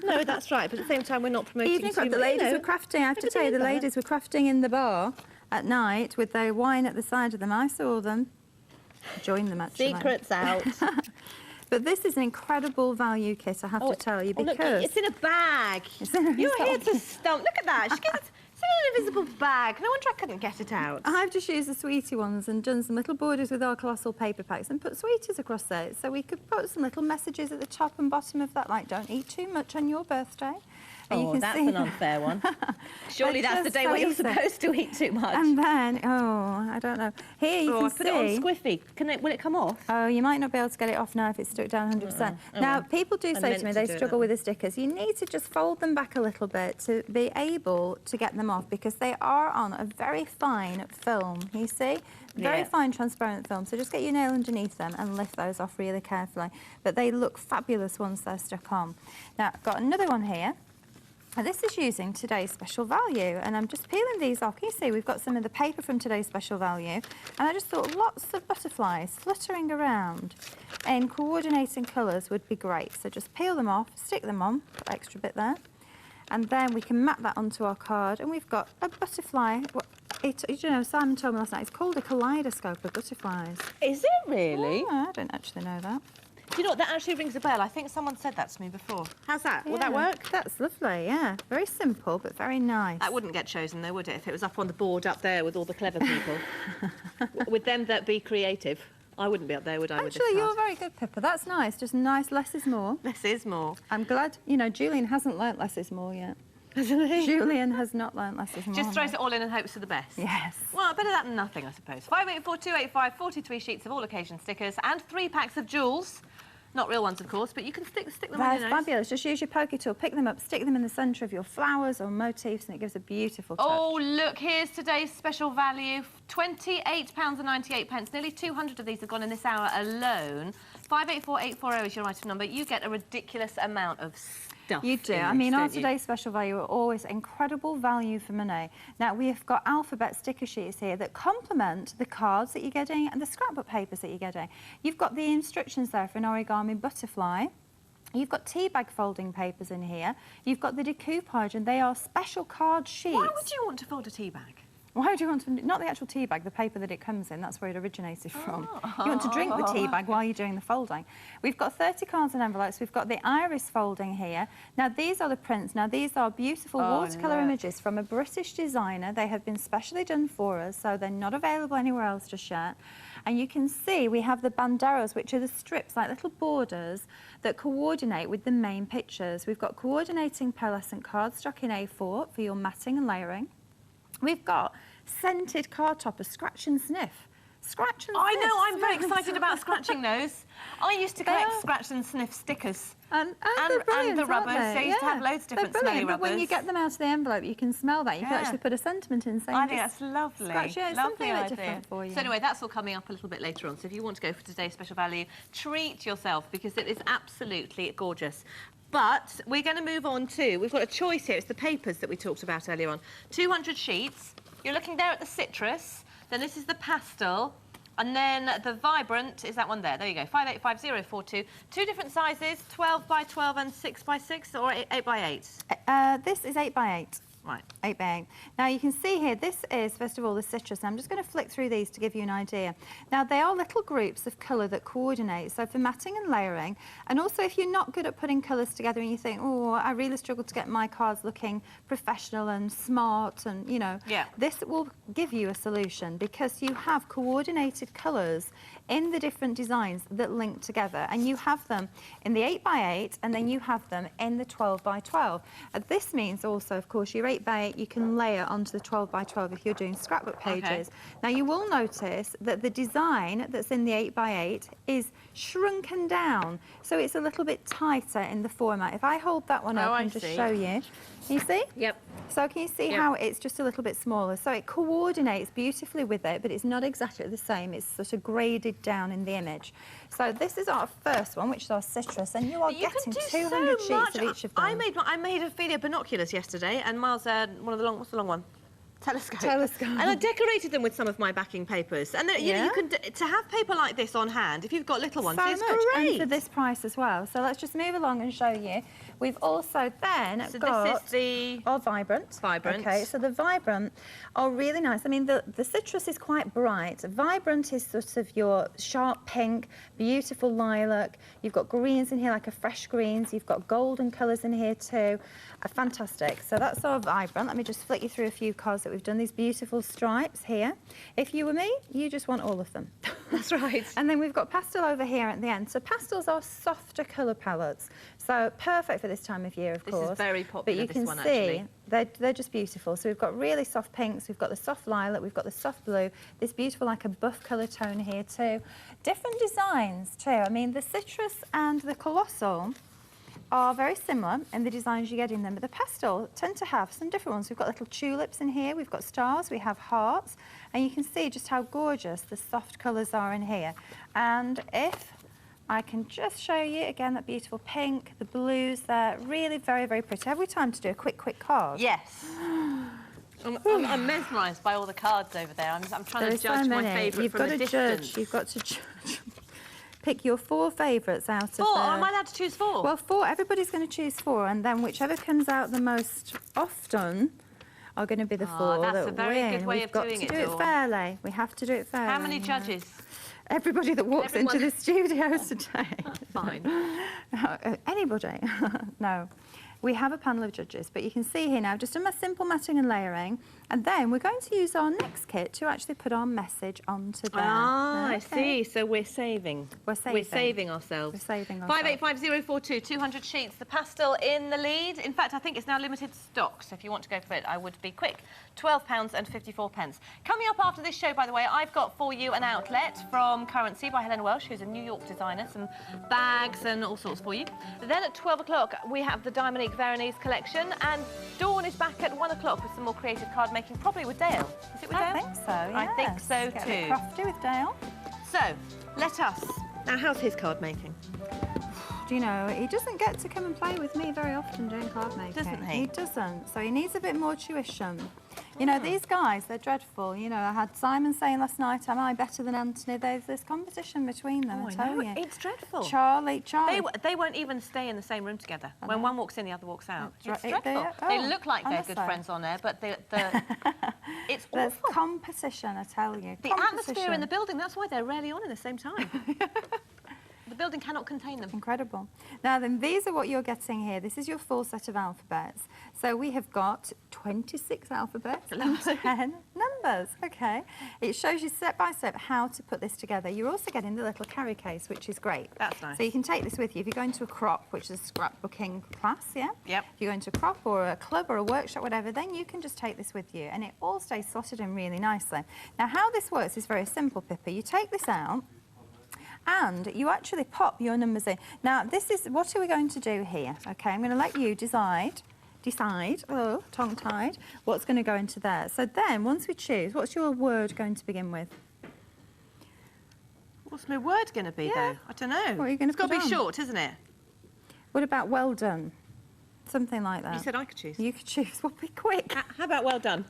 No, that's right. But at the same time, we're not promoting. Evening too craft. The much, ladies you know. were crafting. I have to Everybody tell you, the in there. ladies were crafting in the bar at night with their wine at the side of them. I saw them. Join them actually. Secrets out. But this is an incredible value kit, I have to tell you, look, because it's in a bag. It's in a- You're here to stump. Look at that. It's in an invisible bag. No wonder I couldn't get it out. I've just used the sweetie ones and done some little borders with our colossal paper packs and put sweeties across there. So we could put some little messages at the top and bottom of that, like, don't eat too much on your birthday. And you Oh, can that's see an unfair one. Surely It's that's the just day so when you're easy. supposed to eat too much. And then, oh, I don't know. Here you Oh, can I put it on see. squiffy. Will it come off? Oh, you might not be able to get it off now if it's stuck down 100%. Now, people do say meant to me to they do it struggle that with the stickers. You need to just fold them back a little bit to be able to get them off because they are on a very fine film, you see? Very Yeah. fine transparent film. So just get your nail underneath them and lift those off really carefully. But they look fabulous once they're stuck on. Now, I've got another one here. And this is using today's special value, and I'm just peeling these off. Can you see we've got some of the paper from today's special value, and I just thought lots of butterflies fluttering around in coordinating colours would be great. So just peel them off, stick them on, put extra bit there, and then we can map that onto our card, and we've got a butterfly. You know, Simon told me last night, it's called a kaleidoscope of butterflies. Is it really? Oh, I don't actually know that. Do you know what? That actually rings a bell. I think someone said that to me before. How's that? Will that Yeah, work? That's lovely, yeah. Very simple, but very nice. That wouldn't get chosen, though, would it? If it was up on the board up there with all the clever people. With them that be creative. I wouldn't be up there, would I? Actually, you're very good, Pippa. That's nice. Just nice, less is more. Less is more. I'm glad, you know, Julian hasn't learnt less is more yet. Julian has not learnt less is more. Just throws it all in and hopes for the best. Yes. Well, better that than nothing, I suppose. 584285, 43 sheets of all occasion stickers and 3 packs of jewels. Not real ones, of course, but you can stick them on That's your nose. fabulous. Just use your poker tool, pick them up, stick them in the centre of your flowers or motifs, and it gives a beautiful touch. Oh, look, here's today's special value. £28.98. Nearly 200 of these have gone in this hour alone. 584840 is your item number. You get a ridiculous amount of stuff. You do. in I this, mean, our don't you? today's special value are always incredible value for money. Now, we've got alphabet sticker sheets here that complement the cards that you're getting and the scrapbook papers that you're getting. You've got the instructions there for an origami butterfly. You've got tea bag folding papers in here. You've got the decoupage, and they are special card sheets. Why would you want to fold a tea bag? Why do you want to... Not the actual tea bag, the paper that it comes in. That's where it originated from. You want to drink the tea bag while you're doing the folding. We've got 30 cards and envelopes. We've got the iris folding here. Now, these are the prints. Now, these are beautiful watercolour images from a British designer. They have been specially done for us, so they're not available anywhere else just yet. And you can see we have the banderos, which are the strips, like little borders, that coordinate with the main pictures. We've got coordinating pearlescent cardstock in A4 for your matting and layering. We've got scented card toppers, scratch and sniff. Scratch and sniff. I know, I'm very excited about scratching those. I used to collect scratch and sniff stickers. And they're brilliant, the rubbers. aren't they? So I used to have loads of different smelly rubbers. But when you get them out of the envelope, you can smell that. You can actually put a sentiment in saying, I think that's lovely. Scratch, yeah, it's something a bit different for you. So anyway, that's all coming up a little bit later on. So if you want to go for today's special value, treat yourself because it is absolutely gorgeous. But we're going to move on to, we've got a choice here. It's the papers that we talked about earlier on. 200 sheets. You're looking there at the citrus. Then this is the pastel. And then the vibrant is that one there. There you go, 585042. Two different sizes, 12 by 12 and 6 by 6, or 8 by 8? This is 8 by 8. Right. 8 by 8. Now you can see here, this is, first of all, the citrus. I'm just going to flick through these to give you an idea. Now they are little groups of colour that coordinate, so for matting and layering, and also if you're not good at putting colours together and you think, oh, I really struggle to get my cards looking professional and smart and, you know, this will give you a solution because you have coordinated colours in the different designs that link together, and you have them in the 8 by 8 and then you have them in the 12 by 12. This means also, of course, your 8 by 8 you can layer onto the 12 by 12 if you're doing scrapbook pages. Now you will notice that the design that's in the 8 by 8 is shrunken down, so it's a little bit tighter in the format. If I hold that one up and just show you, can you see? Yep. So can you see how it's just a little bit smaller? So it coordinates beautifully with it, but it's not exactly the same. It's sort of graded down in the image. So this is our first one, which is our citrus, and you are getting 200 sheets of each of them. I made Ophelia binoculars yesterday, and Miles had one of the long, what's the long one? Telescope. And I decorated them with some of my backing papers. And you know, you can to have paper like this on hand, if you've got little ones, it's great. And for this price as well. So let's just move along and show you. We've also then got this is the our vibrant. Okay, so the vibrant are really nice. I mean, the citrus is quite bright. Vibrant is sort of your sharp pink, beautiful lilac. You've got greens in here, like a fresh greens. You've got golden colours in here too. Fantastic. So that's our vibrant. Let me just flick you through a few cards that we've done. These beautiful stripes here. If you were me, you just want all of them. That's right. And then we've got pastel over here at the end. So pastels are softer colour palettes. So perfect for this time of year, of course. This is very popular, but you can see they're just beautiful. So we've got really soft pinks, we've got the soft lilac, we've got the soft blue, this beautiful like a buff colour tone here too. Different designs too. I mean, the citrus and the colossal are very similar in the designs you get in them, but the pastel tend to have some different ones. We've got little tulips in here, we've got stars, we have hearts, and you can see just how gorgeous the soft colours are in here. And if I can just show you again that beautiful pink, the blues there, really very, very pretty. Have we time to do a quick card? Yes. I'm mesmerised by all the cards over there. I'm trying to judge my favourite from a distance. You've got to judge. Pick your 4 favourites out of 4? Am I allowed to choose 4? Well, 4. Everybody's going to choose 4, and then whichever comes out the most often are going to be the 4 that that's a very win. good way of doing it, We've got to do it fairly. We have to do it fairly. How many judges? Everybody that walks into the studio today. Fine. Anybody? No. We have a panel of judges, but you can see here now, I've just done my simple matting and layering, and then we're going to use our next kit to actually put our message onto there. Ah, I see. So we're saving. We're saving. We're saving ourselves. We're saving ourselves. 585042, 200 sheets. The pastel in the lead. In fact, I think it's now limited stock, so if you want to go for it, I would be quick. £12.54. Coming up after this show, by the way, I've got for you an outlet from Currency by Helen Welsh, who's a New York designer, some bags and all sorts for you. Then at 12 o'clock, we have the Diamond Veronese collection, and Dawn is back at 1 o'clock with some more creative card making, probably with Dale. Is it with Dale? I think so, yes. I think so Get too. a bit crafty with Dale. So, let us. Now, how's his card making? Do you know, he doesn't get to come and play with me very often doing card making. Doesn't he? He doesn't, so he needs a bit more tuition. You know, these guys, they're dreadful. You know, I had Simon saying last night, am I better than Anthony? There's this competition between them, I tell you. It's dreadful. Charlie. They won't even stay in the same room together. When one walks in, the other walks out. It's dreadful. They look like they're good friends on there, but it's There's awful. competition, I tell you. The atmosphere in the building, that's why they're rarely on at the same time. The building cannot contain them. Incredible. Now then, these are what you're getting here. This is your full set of alphabets. So we have got 26 alphabets and 10 numbers. Okay. It shows you step by step how to put this together. You're also getting the little carry case, which is great. That's nice. So you can take this with you. If you're going to a crop, which is a scrapbooking class, yeah? Yep. If you're going to a crop or a club or a workshop, whatever, then you can just take this with you. And it all stays slotted in really nicely. Now, how this works is very simple, Pippa. You take this out, and you actually pop your numbers in. Now, this is, what are we going to do here? Okay, I'm going to let you decide, oh, tongue-tied, what's going to go into there. So then, once we choose, what's your word going to begin with? What's my word going to be, though? I don't know. What are you going to It's got to put be on? short, isn't it? What about well done? Something like that. You said I could choose. You could choose. Well, be quick. How about well done?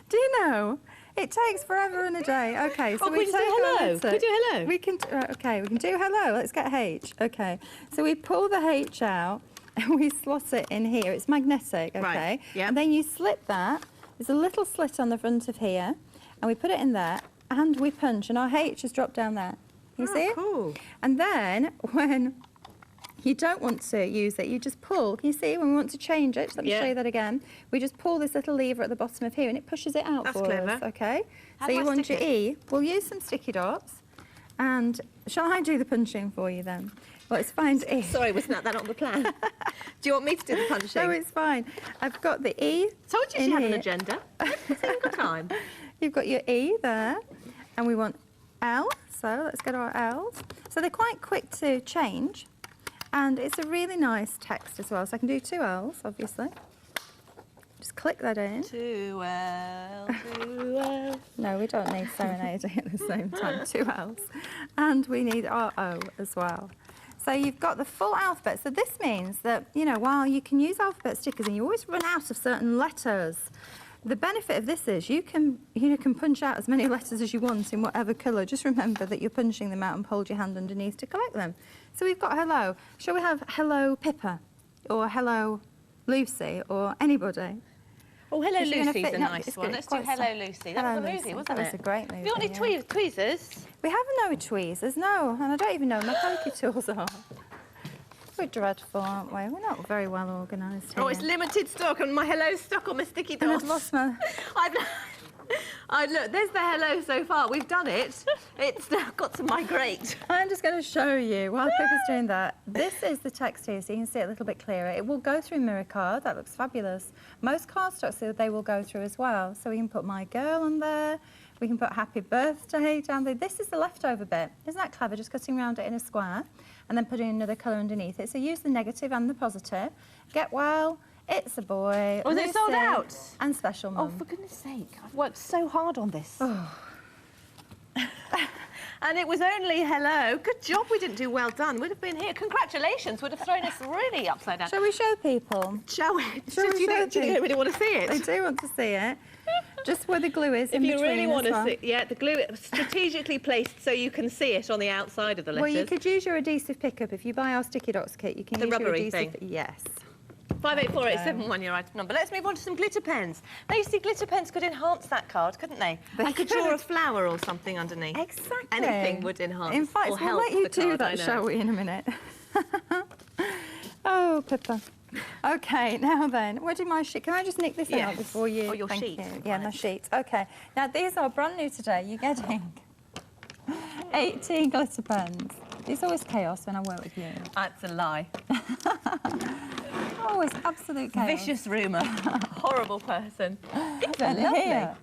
Do you know? It takes forever and a day. Okay, so Oh, can we we just take do our hello? letter. Can we do hello? We can. Okay, we can do hello. Let's get H. Okay, so we pull the H out and we slot it in here. It's magnetic. Okay. Right, yeah. And then you slip that. There's a little slit on the front of here, and we put it in there, and we punch, and our H has dropped down there. You see it? Cool. And then when you don't want to use it, you just pull. Can you see when we want to change it? Let me show you that again. We just pull this little lever at the bottom of here and it pushes it out That's for clever. us, okay? How So do you I want stick your it? E. We'll use some sticky dots. And shall I do the punching for you then? Well, it's fine to E. Sorry, wasn't that on the plan? Do you want me to do the punching? No, it's fine. I've got the E. Told you in she had an here. agenda. Every single time. You've got your E there. And we want L. So let's get our L's. So they're quite quick to change. And it's a really nice text as well. So I can do 2 L's, obviously. Just click that in. Too well. No, we don't need serenading at the same time. 2 L's. And we need our O as well. So you've got the full alphabet. So this means that, you know, while you can use alphabet stickers and you always run out of certain letters, the benefit of this is you can punch out as many letters as you want in whatever colour. Just remember that you're punching them out and hold your hand underneath to collect them. So we've got hello. Shall we have hello Pippa? Or hello Lucy? Or anybody? Oh, Hello Is she gonna Lucy's fit? a No, nice it's one. good. Let's do Quite Hello sad. Lucy. That Hello was a Lucy. movie, wasn't That it? was a great movie. Have you got any yeah. tweezers? We have no tweezers, no, and I don't even know where my pokey tools are. We're dreadful, aren't we? We're not very well organised here. Oh, it's limited stock, and my hello's stuck on my sticky And dots. I've lost my... Look, there's the hello so far. We've done it. It's now got to migrate. I'm just going to show you, while Pippa's doing that, this is the text here, so you can see it a little bit clearer. It will go through mirror card. That looks fabulous. Most cardstocks, they will go through as well. So we can put my girl on there. We can put happy birthday down there. This is the leftover bit. Isn't that clever? Just cutting around it in a square and then putting another colour underneath it. So use the negative and the positive. Get well. It's a boy. Oh, is it sold Lucy, out? And special Oh, mum. for goodness sake. I've worked so hard on this. And it was only hello. Good job we didn't do well done. We'd have been here. Congratulations. Would have thrown us really upside down. Shall we show people? Shall we? Shall we Do you show don't really want to see it? They do want to see it. Just where the glue is in If you between really as want to well. see, yeah, the glue is strategically placed so you can see it on the outside of the letters. Well, you could use your adhesive pickup. If you buy our sticky dots kit, you can The use your rubbery adhesive. thing. Yes. 584871, your item number. Let's move on to some glitter pens. Now, you see, glitter pens could enhance that card, couldn't they? They I could could. draw a flower or something underneath. Exactly. Anything would enhance In fact, or we'll help let you the do card, I that, know. shall we, in a minute? Oh, Pippa. OK, now then, where did my sheet? Can I just nick this out Yes. before you? Oh, your Thank sheet. you. Yeah, my Right. sheet. OK. Now, these are brand new today. You're getting 18 glitter pens. It's always chaos when I work with you. That's a lie. Always absolute chaos. Vicious rumour. Horrible person. These are And lovely. here,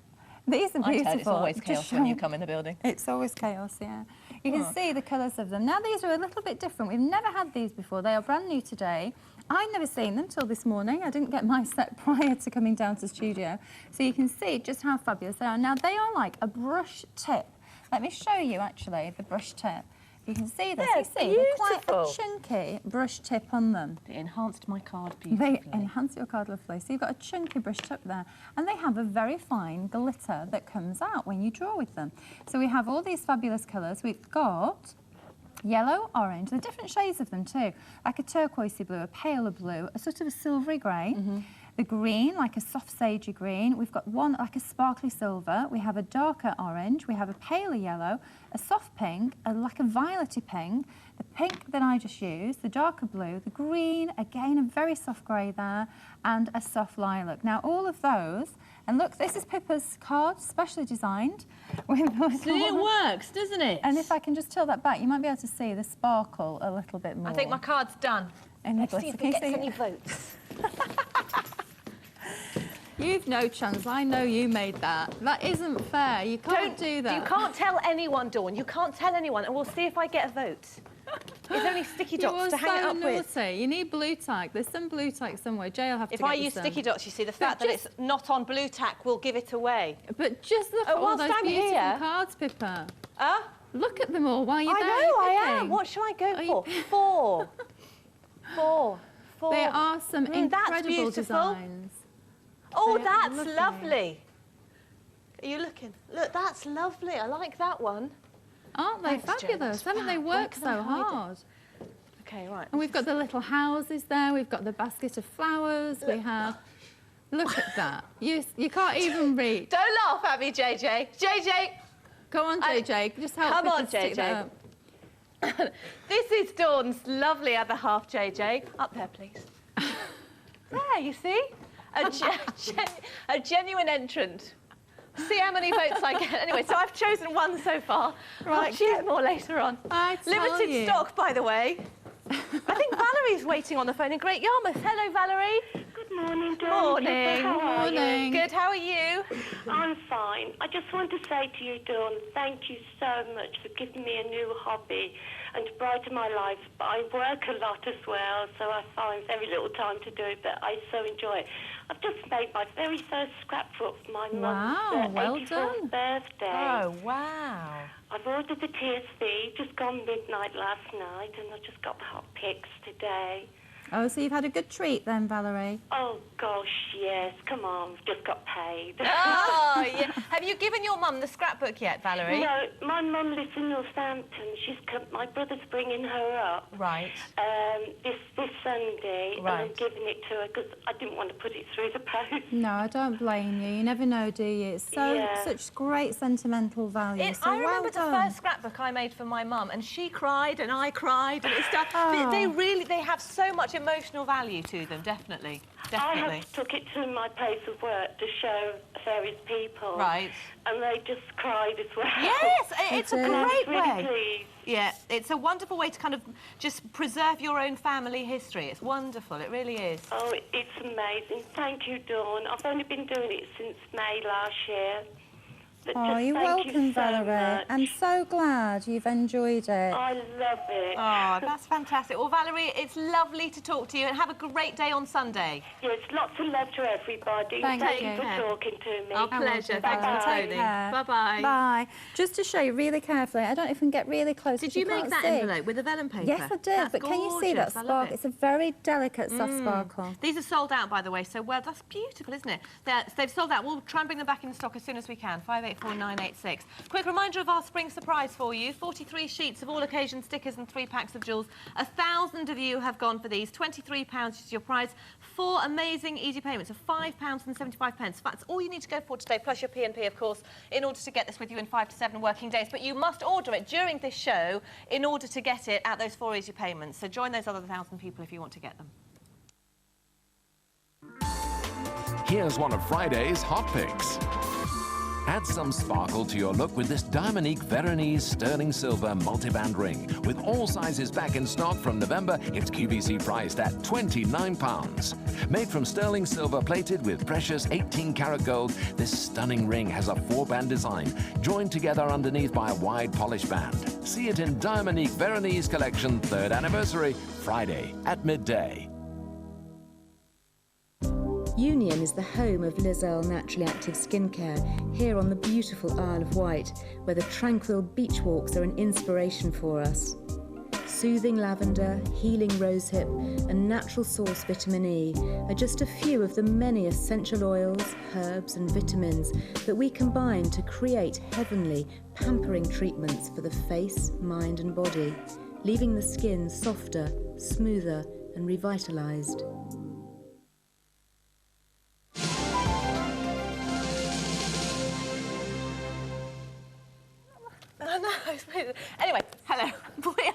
these are I beautiful. heard it's always Just chaos when you show- come in the building. It's always chaos, yeah. You can see the colours of them. Now, these are a little bit different. We've never had these before. They are brand new today. I'd never seen them till this morning. I didn't get my set prior to coming down to the studio. So you can see just how fabulous they are. Now, they are like a brush tip. Let me show you, actually, the brush tip. If You can see this. They're You see, they're quite a beautiful. chunky brush tip on them. It enhanced my card beautifully. They enhance your card lovely. So you've got a chunky brush tip there, and they have a very fine glitter that comes out when you draw with them. So we have all these fabulous colours. We've got yellow, orange, there are different shades of them too, like a turquoisey blue, a paler blue, a sort of a silvery grey. The green, like a soft sagey green. We've got one like a sparkly silver. We have a darker orange. We have a paler yellow, a soft pink, like a violety pink, the pink that I just used, the darker blue, the green, again a very soft grey there, and a soft lilac. Now all of those, and look, this is Pippa's card, specially designed. It works, doesn't it? And if I can just tilt that back, you might be able to see the sparkle a little bit more. I think my card's done. And Let's see if it gets any votes. You've no chance. I know you made that. That isn't fair. You can't do that. You can't tell anyone, Dawn. You can't tell anyone, and we'll see if I get a vote. Is there any sticky dots to hang it up with? Naughty. You need blue tack. There's some blue tack somewhere. Jay will have to If get I you use some. sticky dots, you see, the fact that it's not on blue tack will give it away. But just look at all whilst those I'm beautiful here- cards, Pippa. Huh? Look at them all while you're I there. know, I picking. am. What should I go Are for? you- Four. There are some that's incredible beautiful. designs. Oh, They're that's lovely. lovely. Are you looking? Look, that's lovely. I like that one. Aren't they Thanks, Jay, fabulous? that's Haven't they fab. Where worked can I so hide it? hard? Okay, right. And we've got the little houses there. We've got the basket of flowers. We have... Look at that. You can't even reach. Don't laugh at me, JJ. JJ! Go on, JJ. Just help Come Pippa on, stick that JJ. up. This is Dawn's lovely other half, JJ. Up there, please. There, you see? A genuine entrant. See how many votes I get. Anyway, so I've chosen one so far. Right, I'll choose more later on. I tell Limited you. stock, by the way. I think Valerie's waiting on the phone in Great Yarmouth. Hello, Valerie. Good morning, Dawn. Morning. How are you? Morning. Good, how are you? I'm fine. I just want to say to you, Dawn, thank you so much for giving me a new hobby and to brighten my life. But I work a lot as well, so I find very little time to do it, but I so enjoy it. I've just made my very first scrapbook for my Wow, mum's well 84th done. birthday. Oh, wow. I've ordered the TSV, just gone midnight last night, and I just got the hot pics today. Oh, so you've had a good treat then, Valerie? Oh, gosh, yes. Come on, we've just got paid. Oh, yeah. Have you given your mum the scrapbook yet, Valerie? No, my mum lives in Northampton. My brother's bringing her up. Right. This Sunday, Right. and I'm giving it to her because I didn't want to put it through the post. No, I don't blame you. You never know, do you? It's so Yeah. such great sentimental value. So I remember well the done. first scrapbook I made for my mum, and she cried and I cried, and it's just, Oh. they have so much emotional value to them, definitely. I Definitely. have took it to my place of work to show various people. Right. And they just cried as well. Yes, it's a It is. I was great really way. pleased. Yeah, it's a wonderful way to kind of just preserve your own family history. It's wonderful, it really is. Oh, it's amazing. Thank you, Dawn. I've only been doing it since May last year. But Oh, just you're thank welcome, you so Valerie. much. I'm so glad you've enjoyed it. I love it. Oh, that's fantastic. Well, Valerie, it's lovely to talk to you, and have a great day on Sunday. Yes, lots of love to everybody. Thank Thank you. you for talking to me. Our pleasure. Thanks for Bye. phoning. care. Bye-bye. Bye. Just to show you really carefully, I don't know if we can get really close. Did 'cause you make can't that see. envelope with the vellum paper? Yes, I did. That's but can you see that gorgeous. I love spark? it. It's a very delicate soft sparkle. These are sold out, by the way, so, well, that's beautiful, isn't it? They've sold out. We'll try and bring them back in stock as soon as we can. 584986. Quick reminder of our spring surprise for you. 43 sheets of all occasion stickers and 3 packs of jewels. 1,000 of you have gone for these. £23 is your prize. 4 amazing easy payments of £5.75. That's all you need to go for today, plus your P&P, of course, in order to get this with you in 5 to 7 working days. But you must order it during this show in order to get it at those 4 easy payments. So join those other 1,000 people if you want to get them. Here's one of Friday's hot picks. Add some sparkle to your look with this Diamonique Veronese sterling silver multiband ring. With all sizes back in stock from November, it's QVC priced at £29. Made from sterling silver plated with precious 18-karat gold, this stunning ring has a 4-band design, joined together underneath by a wide polish band. See it in Diamonique Veronese Collection 3rd anniversary, Friday at midday. Union is the home of Lizelle Naturally Active Skincare, here on the beautiful Isle of Wight, where the tranquil beach walks are an inspiration for us. soothing lavender, healing rosehip, and natural source vitamin E are just a few of the many essential oils, herbs, and vitamins that we combine to create heavenly, pampering treatments for the face, mind, and body, leaving the skin softer, smoother, and revitalized. Anyway, hello. We're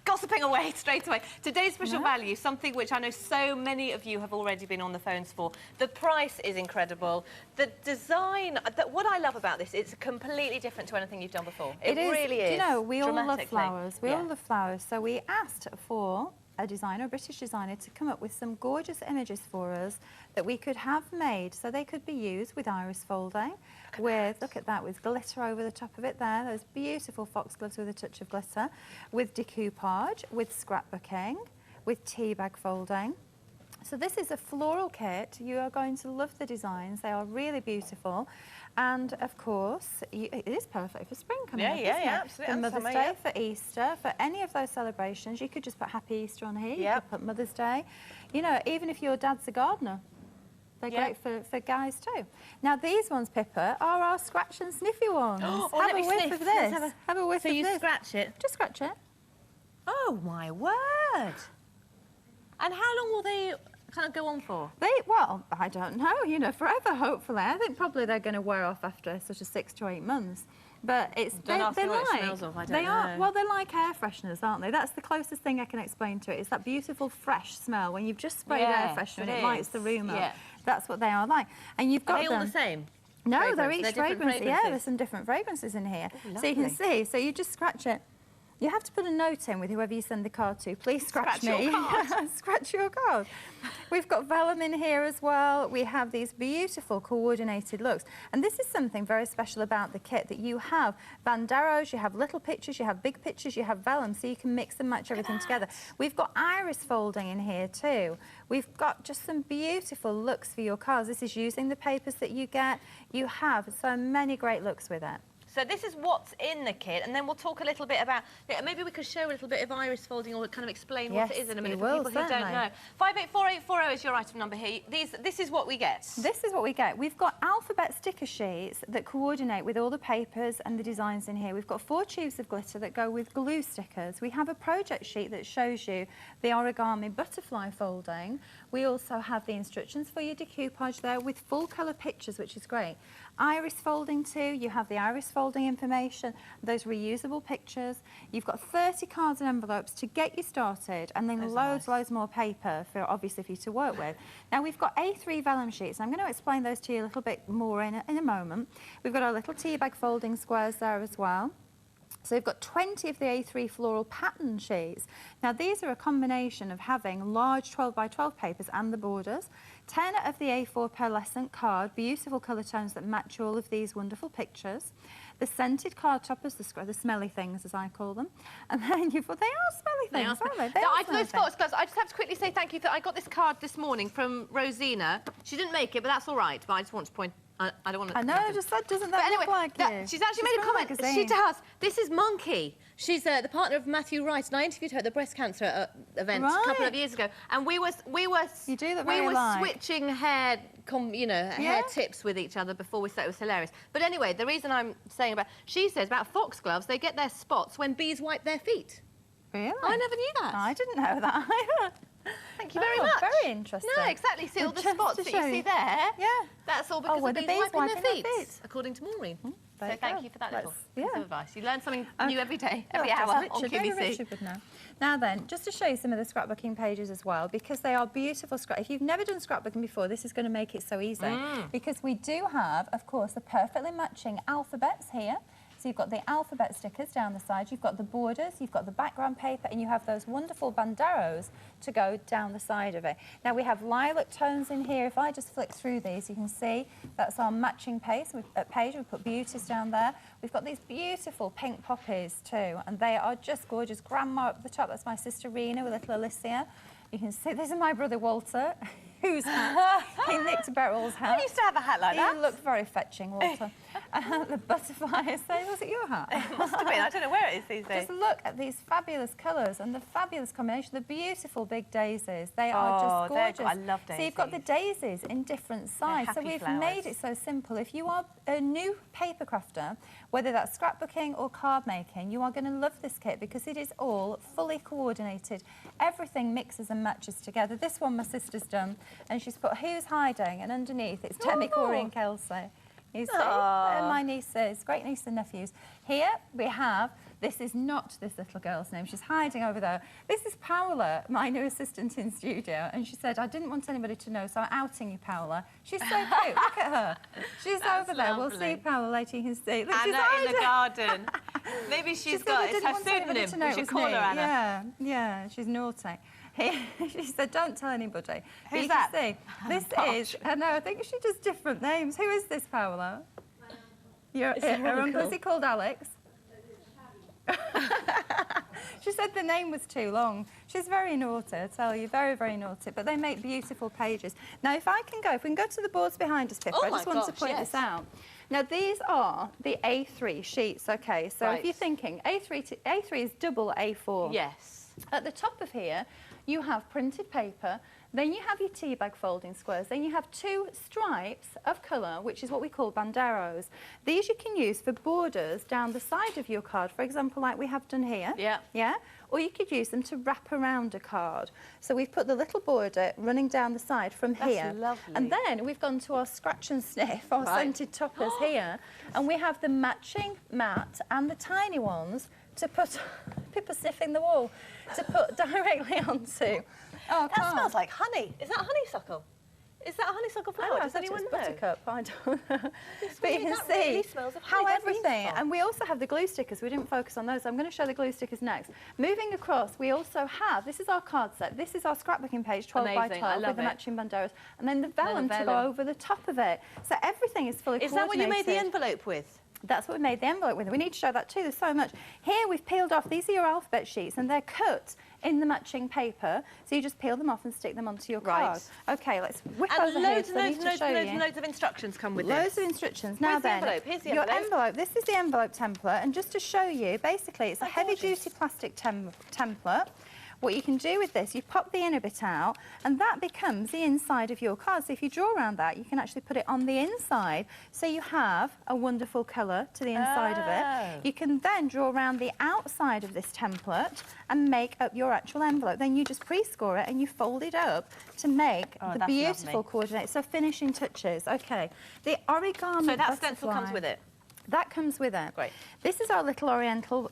gossiping away straight away. Today's special value, something which I know so many of you have already been on the phones for. The price is incredible. The design, what I love about this, it's completely different to anything you've done before. It really is. You know, we all love flowers. We all love flowers. So we asked for a designer, a British designer, to come up with some gorgeous images for us that we could have made so they could be used with iris folding, look at that, with glitter over the top of it there, those beautiful foxgloves with a touch of glitter, with decoupage, with scrapbooking, with tea bag folding. So this is a floral kit. You are going to love the designs. They are really beautiful. And of course, it is perfect for spring coming up, isn't it? Absolutely. For Mother's Day, for Easter, for any of those celebrations. You could just put Happy Easter on here. You could put Mother's Day. You know, even if your dad's a gardener, they're great for guys too. Now these ones, Pippa, are our scratch and sniffy ones. Have a whiff of this. Have a whiff of this. So you scratch it? Just scratch it. Oh my word! And how long will they kind of go on for? Well, I don't know, you know, forever, hopefully. I think probably they're going to wear off after sort of 6 to 8 months. But it's don't ask me what it smells of, I don't know. Well, they're like air fresheners, aren't they? That's the closest thing I can explain to it. It's that beautiful fresh smell when you've just sprayed air freshener and it lights the room up. That's what they are like. And you've got Are they all the same? No, they're each fragrance. Yeah, there's some different fragrances in here. Oh, so you can see. So you just scratch it. You have to put a note in with whoever you send the card to. Please scratch me. Your card. Scratch your card. We've got vellum in here as well. We have these beautiful coordinated looks. And this is something very special about the kit, that you have banderos, you have little pictures, you have big pictures, you have vellum, so you can mix and match everything together. We've got iris folding in here too. We've got just some beautiful looks for your cards. This is using the papers that you get. You have so many great looks with it. So this is what's in the kit, and then we'll talk a little bit about, maybe we could show a little bit of iris folding or kind of explain what it is in a minute for people who don't know. 584840 is your item number here. This is what we get. This is what we get. We've got alphabet sticker sheets that coordinate with all the papers and the designs in here. We've got 4 tubes of glitter that go with glue stickers. We have a project sheet that shows you the origami butterfly folding. We also have the instructions for your decoupage there with full colour pictures, which is great. Iris folding too, you have the iris folding information, those reusable pictures. You've got 30 cards and envelopes to get you started, and then loads more paper for obviously for you to work with. Now we've got A3 vellum sheets, and I'm going to explain those to you a little bit more in a moment. We've got our little tea bag folding squares there as well. So we've got 20 of the A3 floral pattern sheets. Now these are a combination of having large 12 by 12 papers and the borders, 10 of the A4 pearlescent card, beautiful colour tones that match all of these wonderful pictures, the scented card toppers, the smelly things as I call them, and then they are smelly things, aren't they? Those foxgloves, I just have to quickly say thank you. I got this card this morning from Rosina. She didn't make it, but that's all right, but I just want to point... I don't want to... I know, I just said, doesn't that look like you? She's actually made a comment. She does. This is Monkey. She's the partner of Matthew Wright, and I interviewed her at the breast cancer event a couple of years ago, and we were switching hair, hair tips with each other before we started. It was hilarious. But anyway, the reason I'm saying she says about foxgloves, they get their spots when bees wipe their feet. Really? I never knew that. I didn't know that either. Thank you very much. Very interesting. No, exactly. See all the spots that you see there? Yeah. That's all because the bees wiping their feet, according to Maureen. So thank you for that little piece of advice. You learn something new every day, every hour on QVC. Richard would know. Now then, just to show you some of the scrapbooking pages as well, because they are beautiful If you've never done scrapbooking before, this is going to make it so easy. Because we do have, of course, the perfectly matching alphabets here. So you've got the alphabet stickers down the side, you've got the borders, you've got the background paper, and you have those wonderful banderos to go down the side of it. Now we have lilac tones in here. If I just flick through these, you can see that's our matching page. We put beauties down there. We've got these beautiful pink poppies too, and they are just gorgeous. Grandma up the top, that's my sister Rena with little Alicia. You can see, this is my brother Walter, who's He nicked Beryl's hat. I used to have a hat like that. You looked very fetching, Walter. The butterflies say, was it your hat? It must have been. I don't know where it is these days. Just look at these fabulous colours and the fabulous combination, the beautiful big daisies. They are just gorgeous. I love daisies. So you've got the daisies in different sizes. So we've made it so simple. If you are a new paper crafter, whether that's scrapbooking or card making, you are going to love this kit because it is all fully coordinated. Everything mixes and matches together. This one my sister's done, and she's put Who's Hiding, and underneath it's Demi, Corey and Kelsey. You see? And my nieces, great nieces and nephews. Here we have, this is not this little girl's name, she's hiding over there. This is Paola, my new assistant in studio, and she said, I didn't want anybody to know, so I'm outing you, Paola. She's so cute, look at her. She's over there, we'll see Paola later, you can see. Look, Anna she's in the garden. Maybe she's got, it's her pseudonym. We should call her Anna. Yeah, she's naughty. She said, don't tell anybody. Who's that? See, this is, I know, I think she does different names. Who is this, Paola? Her uncle, is he called Alex? She said the name was too long. She's very naughty, I tell you, very, very naughty. But they make beautiful pages. Now, if we can go to the boards behind us, Pippa, I just want to point this out. Now, these are the A3 sheets, okay? So if you're thinking, A3 is double A4. Yes. At the top of here, you have printed paper, then you have your tea bag folding squares, then you have 2 stripes of colour, which is what we call banderos. These you can use for borders down the side of your card, for example, like we have done here. Yeah? Or you could use them to wrap around a card. So we've put the little border running down the side from here. That's lovely. And then we've gone to our scratch and sniff, our scented toppers here, and we have the matching mat and the tiny ones to put, Pippa sniffing the wall, to put directly onto. Oh, that smells like honey. Is that honeysuckle? Is that a honeysuckle flower? Does anyone know? Buttercup, I don't know. But you can that see really smells of honey. how everything, and we also have the glue stickers. We didn't focus on those. I'm going to show the glue stickers next. Moving across, we also have, this is our card set. This is our scrapbooking page, 12 by 12, with the matching banderas. And then the vellum to go over the top of it. So everything is fully coordinated. Is that what you made the envelope with? That's what we made the envelope with. We need to show that too. There's so much. Here we've peeled off. These are your alphabet sheets, and they're cut in the matching paper. So you just peel them off and stick them onto your card. Okay, let's whip over here. And loads of instructions come with this. Loads of instructions. Now then, here's the your envelope. This is the envelope template, and just to show you, basically, it's a heavy-duty plastic template. What you can do with this, you pop the inner bit out, and that becomes the inside of your card. So if you draw around that, you can actually put it on the inside, so you have a wonderful colour to the inside of it. You can then draw around the outside of this template and make up your actual envelope. Then you just pre-score it and you fold it up to make the beautiful coordinate. So finishing touches. Okay, the origami. So that stencil comes with it? That comes with it. Great. This is our little oriental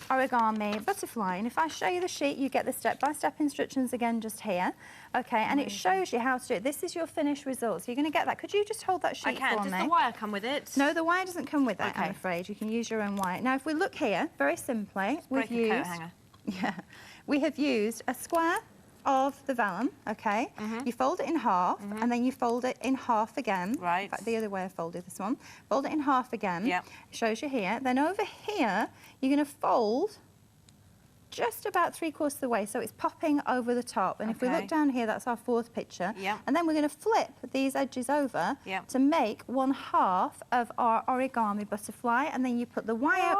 origami butterfly, and if I show you the sheet, you get the step-by-step instructions again just here. Okay, and it shows you how to do it. This is your finished result, so you're going to get that. Could you just hold that sheet for me? Does the wire come with it? No, the wire doesn't come with it, I'm afraid. You can use your own wire. Now, if we look here, very simply, we've used... coat hanger. Yeah, we have used a square of the vellum, okay? You fold it in half, and then you fold it in half again. Right. In fact, the other way I folded this one. Fold it in half again. Yep. It shows you here. Then over here, you're going to fold just about 3/4 of the way, so it's popping over the top. And if we look down here, that's our 4th picture. And then we're going to flip these edges over to make 1/2 of our origami butterfly, and then you put the wire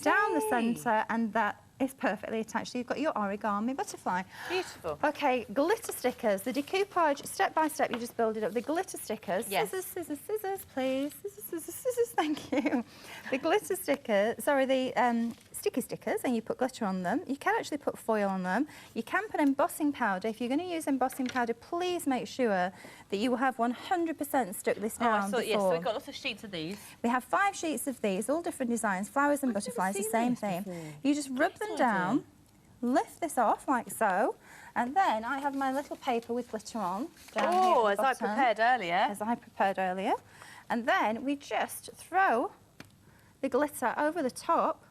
down the centre, and that is perfectly attached. So you've got your origami butterfly. Beautiful. Okay, glitter stickers. The decoupage, step by step, you just build it up. The glitter stickers. Yes. Scissors, scissors, scissors, please. Scissors, scissors, scissors, thank you. The glitter stickers, sorry, the sticky stickers, and you put glitter on them. You can actually put foil on them. You can put embossing powder. If you're going to use embossing powder, please make sure that you will have 100% stuck this down before. Yes, so we've got lots of sheets of these. We have 5 sheets of these, all different designs, flowers and butterflies, the same thing. You just rub them down, lift this off like so, and then I have my little paper with glitter on. Down here at the as I prepared earlier. As I prepared earlier. And then we just throw the glitter over the top,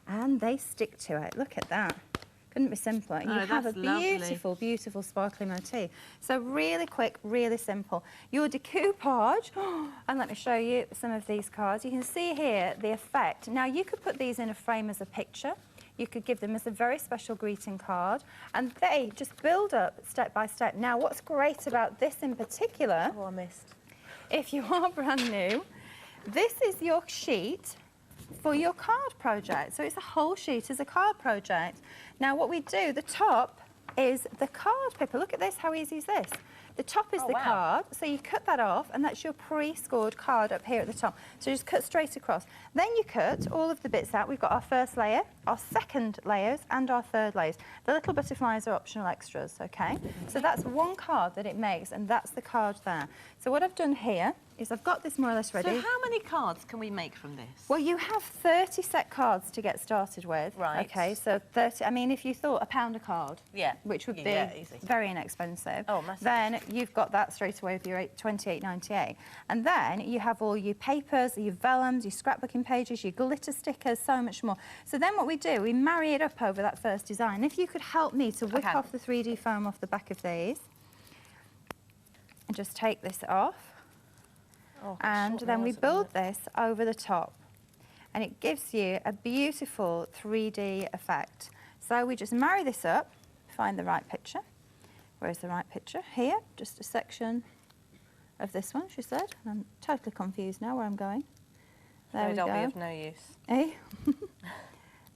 and they stick to it. Look at that. Couldn't be simpler. You have a beautiful, beautiful sparkly motif. So really quick, really simple. Your decoupage, and let me show you some of these cards. You can see here the effect. Now, you could put these in a frame as a picture. You could give them as a very special greeting card, and they just build up step by step. Now, what's great about this in particular, Oh, I missed. if you are brand new, this is your sheet for your card project. So it's a whole sheet as a card project. Now, what we do, the top is the card paper. Look at this, how easy is this? The top is the wow. card, so you cut that off, and that's your pre-scored card up here at the top. So just cut straight across. Then you cut all of the bits out. We've got our first layer, our second layers, and our third layers. The little butterflies are optional extras, okay? So that's one card that it makes, and that's the card there. So what I've done here is I've got this more or less ready. So how many cards can we make from this? Well, you have 30 set cards to get started with. Right. Okay, so 30, I mean, if you thought £1 a card, Yeah. which would be Yeah, easy. very inexpensive, Oh, massive. then you've got that straight away with your £28.98. And then you have all your papers, your vellums, your scrapbooking pages, your glitter stickers, so much more. So then what we do, we marry it up over that first design. If you could help me to whip Okay. off the 3D foam off the back of these, and just take this off. Oh, And short then we nails at the build this over the top, and it gives you a beautiful 3D effect. So we just marry this up, find the right picture. Where's the right picture? Here, just a section of this one, she said. I'm totally confused now where I'm going. There we They'll go. be of no use. Eh?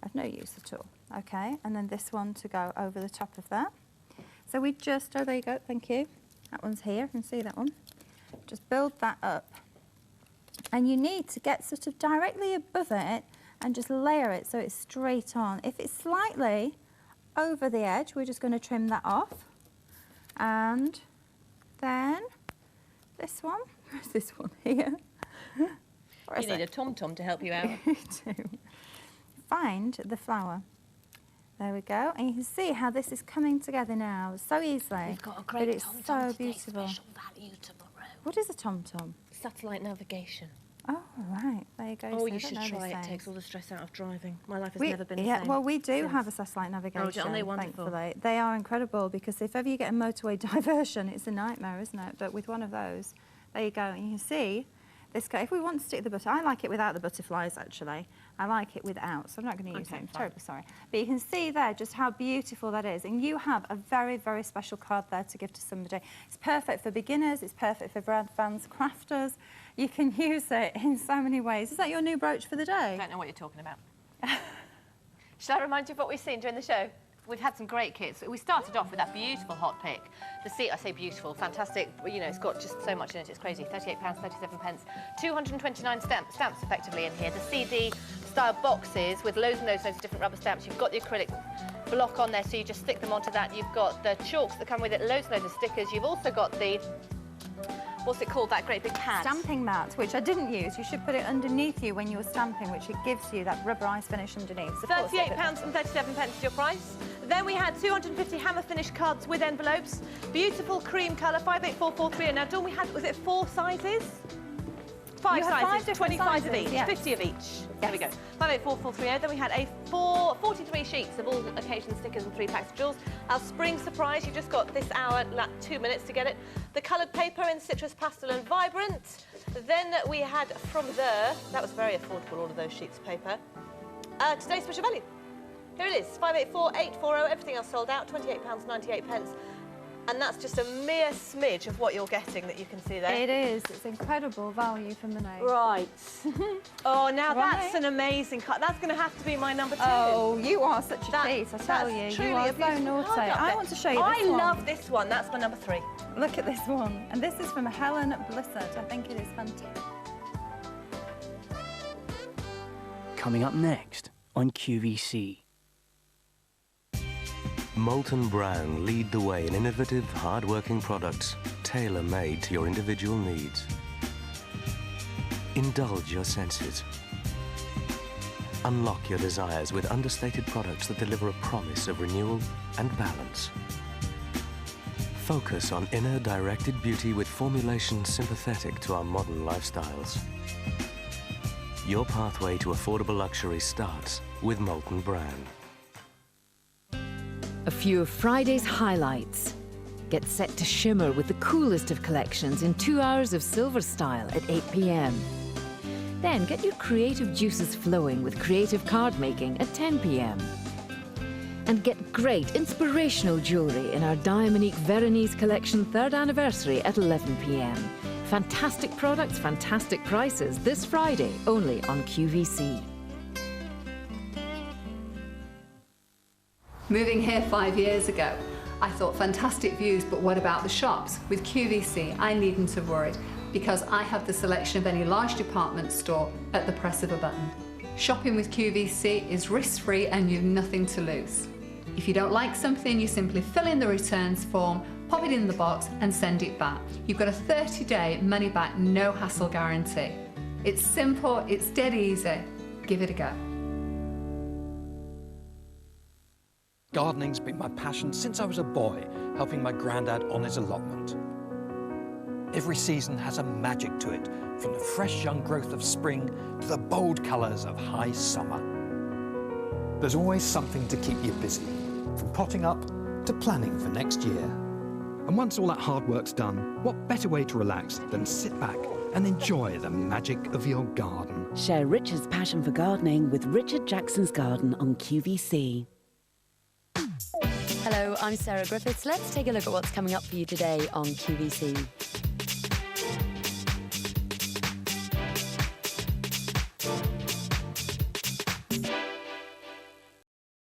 Of no use at all. Okay, and then this one to go over the top of that. So we just, oh, there you go, thank you. That one's here, you can see that one. Just build that up. And you need to get sort of directly above it and just layer it so it's straight on. If it's slightly over the edge, we're just going to trim that off. And then this one, where's this one here? Where You is need it? a tom-tom to help you out. to find the flower. There we go, and you can see how this is coming together now so easily. We've got a but great it's tom-tom so today, beautiful. special value tomorrow. What is a tom-tom? Satellite navigation. Oh, right, there you go. Oh, So you I should don't know try these it. It things. takes all the stress out of driving. My life has never been the Yeah, same. well, we do since. have a satellite navigation, aren't they wonderful? thankfully. They are incredible, because if ever you get a motorway diversion, it's a nightmare, isn't it? But with one of those, there you go, and you can see this guy. If we want to stick the butter, I like it without the butterflies, actually. I like it without, so I'm not going to use Okay, it. I'm fine. terribly sorry. But you can see there just how beautiful that is, and you have a very, very special card there to give to somebody. It's perfect for beginners, it's perfect for advanced crafters. You can use it in so many ways. Is that your new brooch for the day? I don't know what you're talking about. Shall I remind you of what we've seen during the show? We've had some great kits. We started off with that beautiful hot pick. The seat, I say beautiful, fantastic. You know, it's got just so much in it, it's crazy. £38.37. 229 stamps effectively in here. The CD-style boxes with loads and loads of different rubber stamps. You've got the acrylic block on there, so you just stick them onto that. You've got the chalks that come with it, loads and loads of stickers. You've also got the, what's it called, that great big pad? Stamping mat, which I didn't use. You should put it underneath you when you're stamping, which it gives you that rubberised finish underneath. Supports it a bit better. £38.37 is your price. Then we had 250 hammer finish cards with envelopes. Beautiful cream colour, 58443. Now, Dawn, we had, was it 4 sizes? 5 You have sizes, 5 different 25 of sizes, each, yes. 50 of each. There we go. 58443. Then we had a 43 sheets of all occasion stickers and 3 packs of jewels. Our spring surprise, you just got this hour, like 2 minutes to get it. The coloured paper in citrus, pastel and vibrant. Then we had from there, that was very affordable, all of those sheets of paper. Today's special value. Here it is, 584840, everything else sold out, £28.98. And that's just a mere smidge of what you're getting that you can see there. It is. It's incredible value from the nose. Right. Oh, now Right. that's an amazing cut. That's going to have to be my number 2. Oh, you are such a That- tease, I tell that's you. truly You are a so beautiful naughty. card up I there. want to show you this I one. love this one. That's my number 3. Look at this one. And this is from Helen Blissett. I think it is fantastic. Coming up next on QVC. Molten Brown lead the way in innovative, hard-working products, tailor-made to your individual needs. Indulge your senses. Unlock your desires with understated products that deliver a promise of renewal and balance. Focus on inner directed beauty with formulations sympathetic to our modern lifestyles. Your pathway to affordable luxury starts with Molten Brown. A few of Friday's highlights. Get set to shimmer with the coolest of collections in 2 hours of silver style at 8 p.m. Then get your creative juices flowing with creative card making at 10 p.m. And get great inspirational jewellery in our Diamonique Veronese collection 3rd anniversary at 11 p.m. Fantastic products, fantastic prices this Friday, only on QVC. Moving here 5 years ago, I thought fantastic views, but what about the shops? With QVC, I needn't have worried because I have the selection of any large department store at the press of a button. Shopping with QVC is risk-free and you've nothing to lose. If you don't like something, you simply fill in the returns form, pop it in the box and send it back. You've got a 30-day money-back, no-hassle guarantee. It's simple, it's dead easy. Give it a go. Gardening's been my passion since I was a boy, helping my granddad on his allotment. Every season has a magic to it, from the fresh young growth of spring to the bold colours of high summer. There's always something to keep you busy, from potting up to planning for next year. And once all that hard work's done, what better way to relax than sit back and enjoy the magic of your garden? Share Richard's passion for gardening with Richard Jackson's Garden on QVC. Hello, I'm Sarah Griffiths. Let's take a look at what's coming up for you today on QVC.